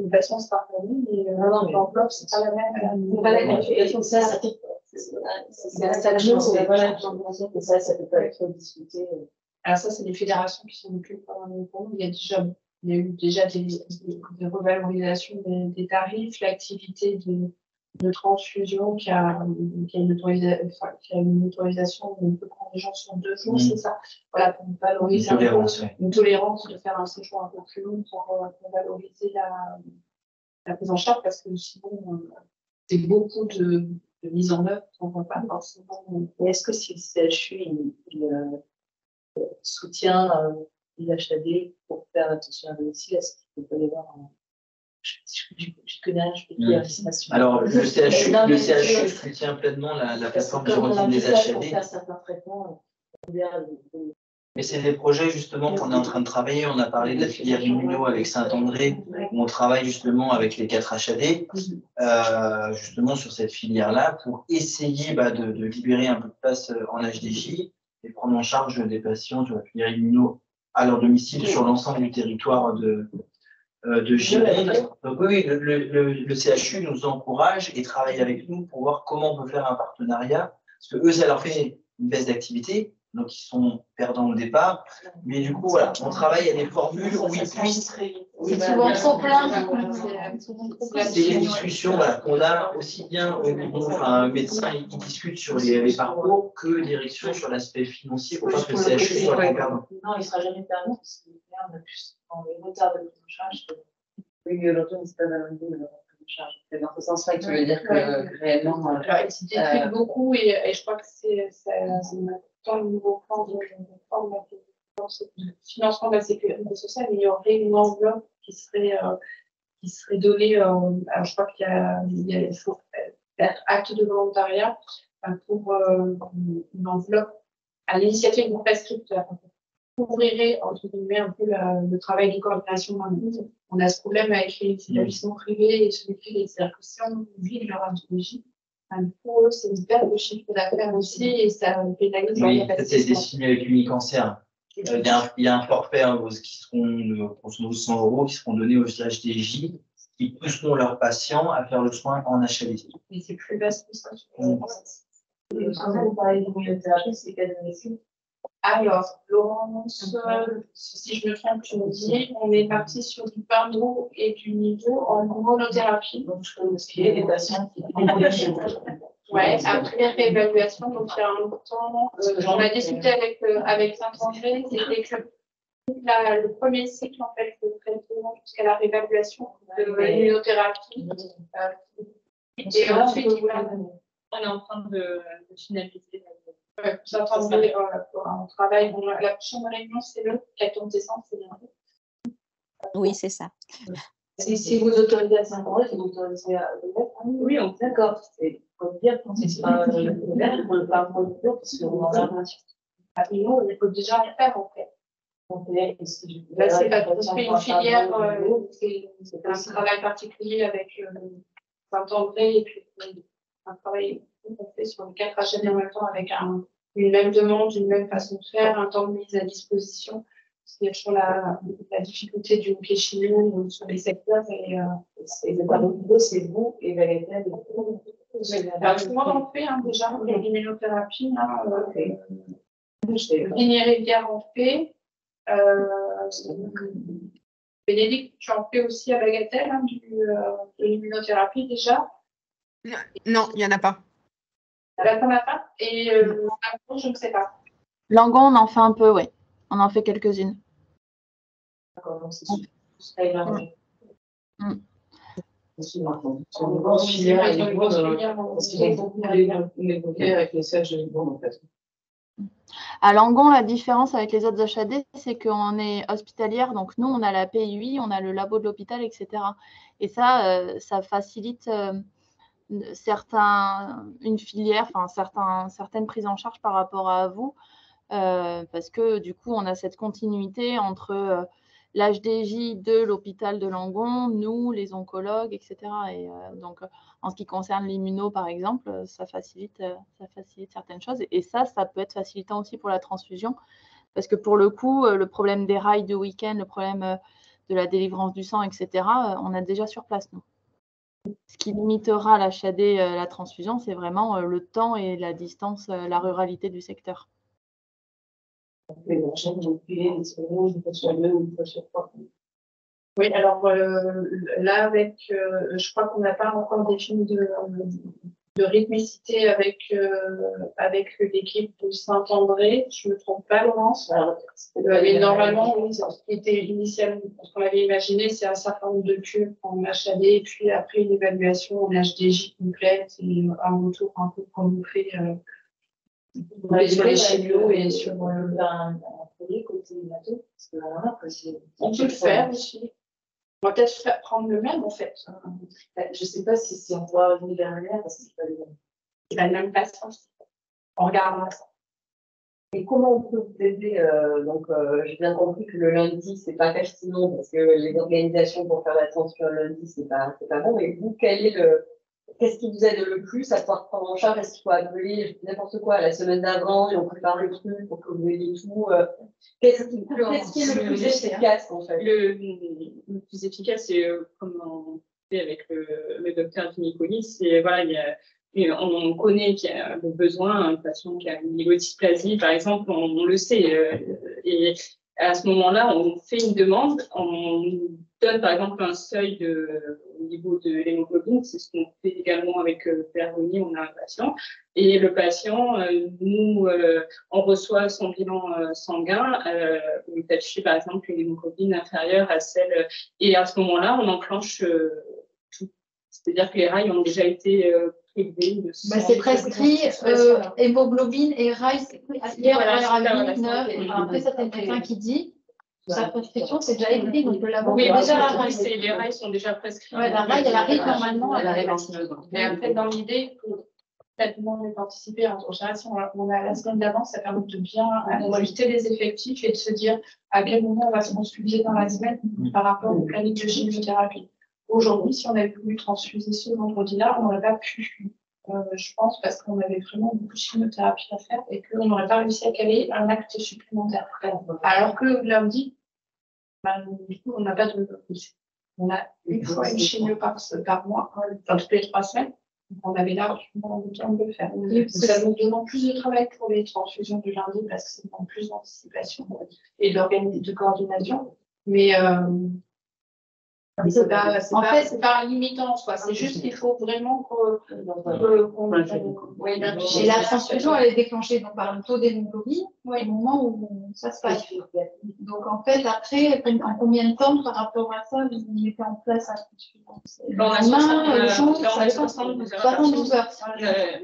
toute façon, c'est pas famille, mais l'enveloppe, c'est pas la même. C'est un sac de ça peut pas être discuté. Alors ça, c'est les fédérations qui s'en occupent pendant les cours. Il y a eu déjà des revalorisations des tarifs, l'activité de transfusion qui a une autorisation où on peut prendre les gens sur 2 jours, c'est ça. Voilà, pour valoriser une tolérance de faire un séjour un peu plus long pour valoriser la prise en charge parce que sinon, c'est beaucoup de mise en œuvre qu'on ne voit pas forcément. Et est-ce que si le CHU soutient les HAD pour faire attention à domicile, est-ce qu'il peut y avoir je connais rien, je peux dire. Alors, le CHU soutient pleinement la plateforme de routine des HAD. Mais c'est des projets justement qu'on est en train de travailler. On a parlé de la filière immuno avec Saint-André, où on travaille justement avec les 4 HAD, justement sur cette filière-là, pour essayer de libérer un peu de place en HDJ et prendre en charge des patients sur la filière immuno à leur domicile sur l'ensemble du territoire de Gironde. Donc oui, le CHU nous encourage et travaille avec nous pour voir comment on peut faire un partenariat, parce que eux, ça leur fait une baisse d'activité, donc ils sont perdants au départ. Mais du coup, voilà, on travaille à des formules où ils puissent. C'est souvent trop plein. C'est les discussions qu'on a aussi bien au niveau, médecin qui discute sur les parcours que direction sur l'aspect financier pour pas que le CHU soit perdant. Non, il ne sera jamais perdant parce qu'on a plus en retard de prise en charge. Oui, l'automne, c'est pas valorisé de prise en charge. C'est dans ce sens-là que tu veux dire que réellement. Alors, il s'y discute beaucoup et je crois que c'est dans le nouveau plan de le financement de la sécurité sociale, il y aurait une enveloppe qui serait donnée. Alors je crois il faut faire acte de volontariat pour une enveloppe à l'initiative du prescripteur. Couvrirait entre guillemets un peu le travail de coordination. On a ce problème avec les établissements privés et celui privé. C'est-à-dire que si on vide leur stratégie, pour eux, c'est une perte de chiffre d'affaires aussi et ça pénalise leur Oui, capacité. c'est défini avec Unicancer. Il y a un forfait qui seront, grosso modo, 100 € qui seront donnés aux HDJ qui pousseront leurs patients à faire le soin en HAD. Mais c'est plus vaste que ça. Vous parlez d'immunothérapie, c'est quel médecine? Alors, Laurence, si je me trompe, tu me dis, on est parti sur du parno et du niveau en monothérapie. Donc, je connais ce qui est des patients qui Ouais, après réévaluation, donc il y a un temps, j'en ai discuté avec Saint-André, c'était que le premier cycle, en fait, le traitement jusqu'à la réévaluation de l'immunothérapie. Et ensuite, on est en train de finaliser. Saint-André, on travaille. Bon, la prochaine réunion, c'est le 14 décembre, c'est bien. Oui, c'est ça. Si vous autorisez à Saint-André, vous autorisez à le mettre. Oui, on d'accord. C'est faut dire quand c'est pas le pour le parcours du jour, parce qu'on en a un sur. Nous, on peut déjà le faire, en fait. Là, c'est pas une filière, c'est un travail particulier avec Saint-André et puis un travail qu'on fait sur les 4 HN en même temps avec une même demande, une même façon de faire, un temps de mise à disposition. Parce qu'il y a toujours la difficulté du hockey chinois sur les secteurs et c'est vous et Valérie. tout le monde en fait déjà, l'immunothérapie. Lignée Rivière en fait. Bénédicte, tu en fais aussi à Bagatelle de l'immunothérapie déjà? Non, il n'y en a pas. Là, t'en as pas? Et je ne sais pas. Langon, on en fait un peu, oui. On en fait quelques-unes. D'accord, donc c'est super. À Langon, la différence avec les autres HAD, c'est qu'on est hospitalière, donc nous, on a la PUI, on a le labo de l'hôpital, etc. Et ça, ça facilite une filière, certaines prises en charge par rapport à vous, parce que du coup, on a cette continuité entre l'HDJ de l'hôpital de Langon, nous, les oncologues, etc. Et donc, en ce qui concerne l'immuno, par exemple, ça facilite certaines choses. Et ça peut être facilitant aussi pour la transfusion, parce que pour le coup, le problème des rails de week-end, le problème de la délivrance du sang, etc., on a déjà sur place, nous. Ce qui limitera l'HAD, la transfusion, c'est vraiment le temps et la distance, la ruralité du secteur. Oui, alors là, je crois qu'on n'a pas encore défini de rythmicité avec l'équipe de Saint-André. Je ne me trompe pas, Laurence. Mais normalement, oui, ce qui était initialement, ce qu'on avait imaginé, c'est un certain nombre de cures en HAD, et puis après une évaluation en HDJ complète et un retour un peu comme on fait sur les chimios et sur un projet côté hémato, parce que normalement, on peut le faire aussi. On va peut-être prendre le même en fait. Je ne sais pas si on pourra revenir vers le même, parce que c'est pas le même. C'est pas le même patient. On regardera ça. Et comment on peut vous aider j'ai bien compris que le lundi, c'est pas pertinent parce que les organisations pour faire l'attention le lundi, c'est pas bon. Et vous, qu'est-ce qui vous aide le plus à pouvoir prendre en charge? Est-ce qu'il faut appeler n'importe quoi la semaine d'avant et on prépare le truc pour que vous ayez tout? Qu'est-ce qui est le plus efficace en fait? Le plus efficace, c'est comme on fait avec le docteur Nicolis, c'est voilà, on connaît qu'il y a le besoin, un patient qui a un niveau de dysplasie, par exemple, on le sait. Et à ce moment-là, on fait une demande, on donne par exemple un seuil au niveau de l'hémoglobine, c'est ce qu'on fait également avec Véronique, on a un patient. Et le patient, on reçoit son bilan sanguin, où il est affiché par exemple une hémoglobine inférieure à celle, et à ce moment-là, on enclenche tout. C'est-à-dire que les rails ont déjà été privé. C'est prescrit, hémoglobine et rail, c'est prescrit après, ça c'est quelqu'un qui dit sa prescription, c'est déjà écrit, donc le labo. Oui, déjà, les rails sont déjà prescrits. Ouais, la rail, elle arrive normalement à la Mais après, dans l'idée, peut-être moins participer. En général, si on a la semaine d'avance, ça permet de bien ajuster les effectifs et de se dire à quel moment on va se transfuser dans la semaine par rapport au planning de chimiothérapie. Aujourd'hui, si on avait voulu transfuser ce vendredi-là, on n'aurait pas pu. Je pense parce qu'on avait vraiment beaucoup de chimiothérapie à faire et qu'on n'aurait pas réussi à caler un acte supplémentaire. Alors que lundi, du coup, on n'a pas de. On a une fois une chimio par mois, enfin toutes les 3 semaines. Donc on avait largement le temps de le faire. Ça nous demande plus de travail pour les transfusions du lundi parce que ça demande plus d'anticipation et de coordination. Mais c'est pas limitant en soi. C'est juste qu'il faut vraiment qu'on. Et la transfusion, elle est déclenchée donc, par le taux d'hémoglobine au moment où ça se passe. Donc en fait, après, en combien de temps par rapport à ça, vous mettez en place la transfusion? On a 72 heures.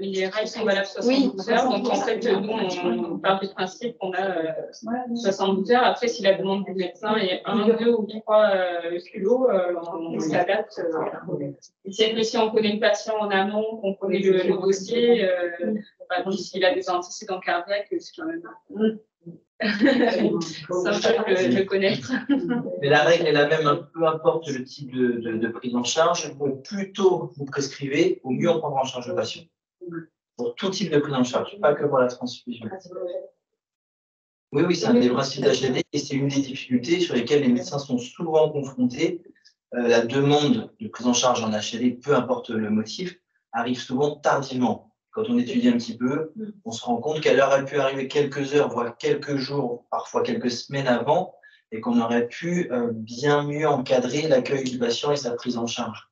Mais les règles sont valables 72 heures. Donc en fait, nous, on part du principe qu'on a 72 heures. Après, si la demande du médecin est 1, 2 ou 3 kilos, on s'adapte. C'est que si on connaît le patient en amont, qu'on connaît le dossier, s'il a des antécédents cardiaques, c'est quand même sympa de le connaître. Mais la règle est la même, peu importe le type de prise en charge. Plus tôt vous prescrivez, au mieux on prendra en charge le patient. Pour tout type de prise en charge, pas que pour la transfusion. Oui, c'est un des principes d'HAD et c'est une des difficultés sur lesquelles les médecins sont souvent confrontés. La demande de prise en charge en HAD, peu importe le motif, arrive souvent tardivement. Quand on étudie un petit peu, on se rend compte qu'elle aurait pu arriver quelques heures, voire quelques jours, parfois quelques semaines avant, et qu'on aurait pu bien mieux encadrer l'accueil du patient et sa prise en charge.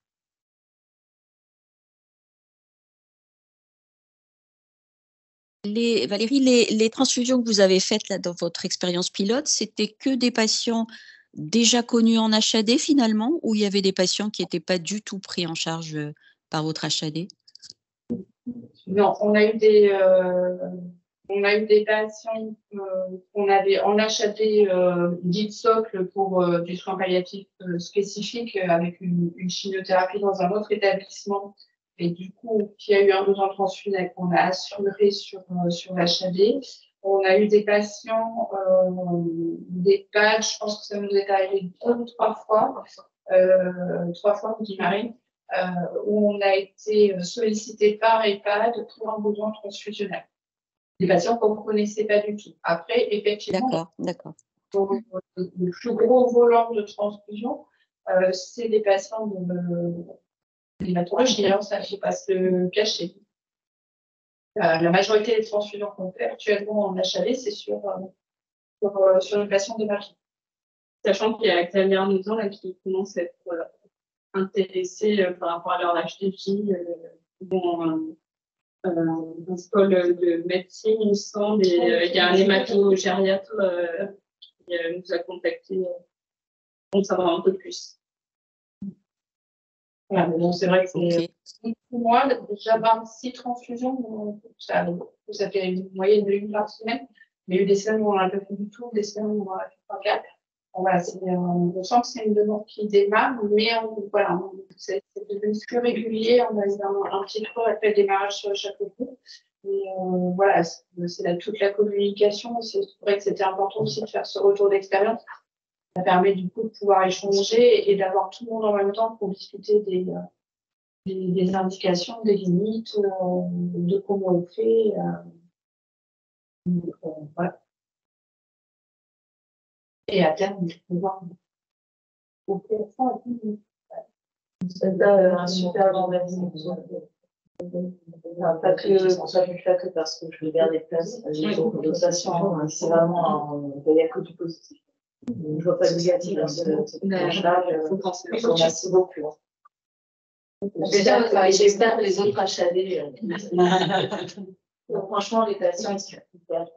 Valérie, les transfusions que vous avez faites là, dans votre expérience pilote, c'était que des patients déjà connus en HAD finalement, ou il y avait des patients qui n'étaient pas du tout pris en charge par votre HAD? Non, on a eu des patients qu'on avait en HAD dit socle pour du soin palliatif spécifique avec une chimiothérapie dans un autre établissement. Et du coup, qui a eu un besoin de transfusion et qu'on a assuré sur l'HAD. On a eu des patients, des PAD, je pense que ça nous est arrivé 2 ou 3 fois, 3 fois, on dit Marie, où on a été sollicité par EHPAD pour un besoin transfusionnel. Des patients qu'on ne connaissait pas du tout. Après, effectivement, le plus gros volant de transfusion, c'est des patients de l'hématologie, ça ne faut pas se le cacher. La majorité des transfusions qu'on fait actuellement en HAD, c'est sur les patients d'émergence. Sachant qu'il y a Xavier Arnaudin qui commence à être intéressé par rapport à leur HDJ, un pôle de médecine, il me semble, et il y a un hématogériatre qui nous a contacté pour savoir un peu plus. Voilà, bon, c'est vrai que c'est pour moi, déjà 26 transfusions, ça fait une moyenne de 1 par semaine. Il y a eu des semaines où on n'a pas fait du tout, des semaines où on en a fait 3-4. Voilà, on sent que c'est une demande qui démarre, mais c'est devenu plus régulier. On a eu un petit creux après le démarrage sur chaque groupe. Et voilà, c'est toute la communication. C'est vrai que c'était important aussi de faire ce retour d'expérience. Ça permet du coup de pouvoir échanger et d'avoir tout le monde en même temps pour discuter des indications, des limites, de comment on fait. Voilà. Et à terme, de pouvoir offrir ça à tout le monde. C'est un super grand merci. Pas que pour ça, que parce que je libère des places. D'autres patients, c'est vraiment il n'y a que du positif. Je ne vois pas de négatif dans cette charge. Merci beaucoup. J'espère que les autres HAD. Franchement, les patients, ils sont super.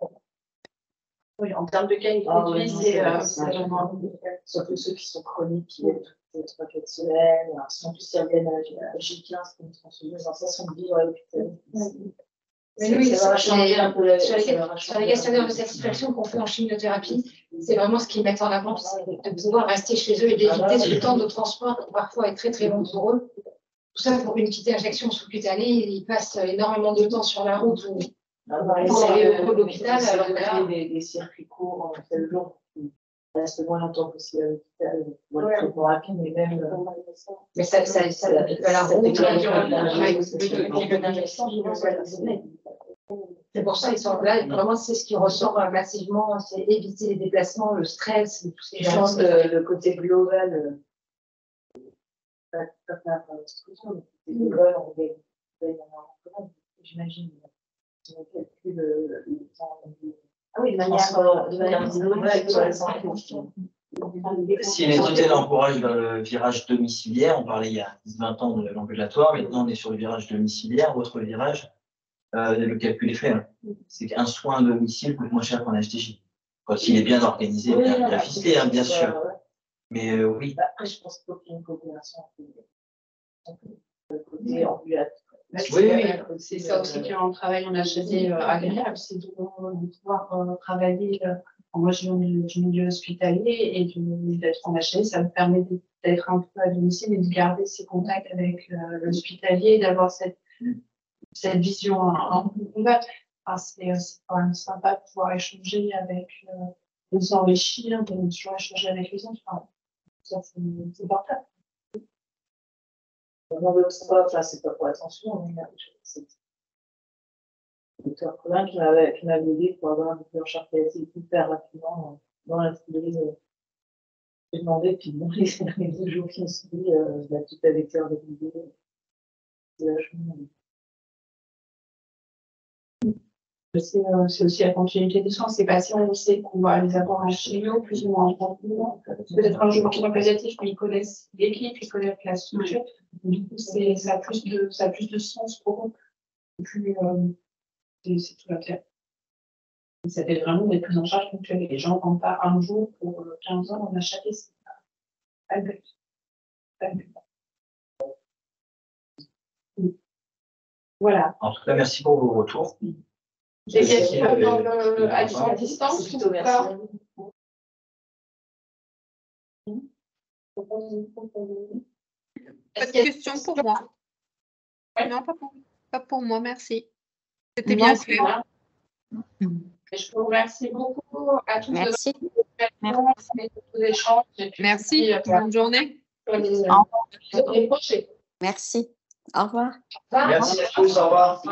Oui, en termes de qualité de vie, c'est vraiment. Surtout ceux qui sont chroniques, qui 3-4 semaines. Alors, si en plus ils reviennent à J15, c'est une sensation de vivre à l'hôpital. Mais oui, ça va changer un peu sur les questionnaires de satisfaction qu'on fait en chimiothérapie, c'est vraiment ce qu'ils mettent en avant, c'est de pouvoir rester chez eux et d'éviter ce temps de transport qui parfois est très très long pour eux. Tout ça pour une petite injection sous-cutanée, ils passent énormément de temps sur la route pour aller au pôle d'hôpital. Alors là, des circuits courts en tel jour, reste moins longtemps possible à l'hôpital, moins rapide, mais même. Mais ça à la route. C'est pour ça qu'ils sont là, et vraiment c'est ce qui ressort massivement, c'est éviter les déplacements, le stress, tous ces Je pense que le côté global, pas faire l'instruction, mais le côté global, on va y en avoir, j'imagine. Si on calcule le temps ah oui, de manière globale sur la santé. Si les hôtels encouragent le virage domiciliaire, on parlait il y a 10-20 ans de l'ambulatoire, maintenant on est sur le virage domiciliaire, autre virage, le calcul est fait. Hein. C'est qu'un soin à domicile coûte moins cher qu'en HTJ. Quand il est bien organisé, bien ficelé, hein, bien sûr. Ouais. Mais oui. Après, je pense qu'il faut qu'il y ait une coopération entre le côté ambulatoire. Oui, c'est ça aussi qui rend le travail en HTJ agréable, c'est de pouvoir travailler en milieu hospitalier et d'être en HTJ, ça me permet d'être un peu à domicile et de garder ces contacts avec l'hospitalier, d'avoir cette vision en combat. Enfin, c'est quand même sympa de pouvoir échanger avec, de s'enrichir, de toujours échanger avec les autres. Enfin, ça, c'est portable. Enfin, c'est pas pour attention, mais c'est le docteur Colin qui m'avait aidé pour avoir un peu en charge palliative hyper rapidement dans la foulée. J'ai demandé, puis bon, les 2 jours qui ont suivi, tout avait été organisé. C'est aussi la continuité des soins. Ces patients, on sait qu'on va les avoir en chimio, plus ou moins rapidement. Peut-être un jour qui sont palliatifs, mais ils connaissent l'équipe, ils connaissent la structure. Du coup, ça a plus de sens pour eux. Et puis, c'est tout l'intérêt. Ça fait vraiment des prises en charge ponctuelles. Les gens ne rentrent pas un jour pour 15 ans en HAP, c'est pas le but. Voilà. En tout cas, merci pour vos retours. Des questions à distance plutôt merci. Pas de questions pour moi. Non, pas pour moi, merci. C'était bien clair. Je vous remercie beaucoup à tous. Merci. Vos échanges. Merci. Bonne journée. Merci. Au revoir. Merci à tous. Au revoir.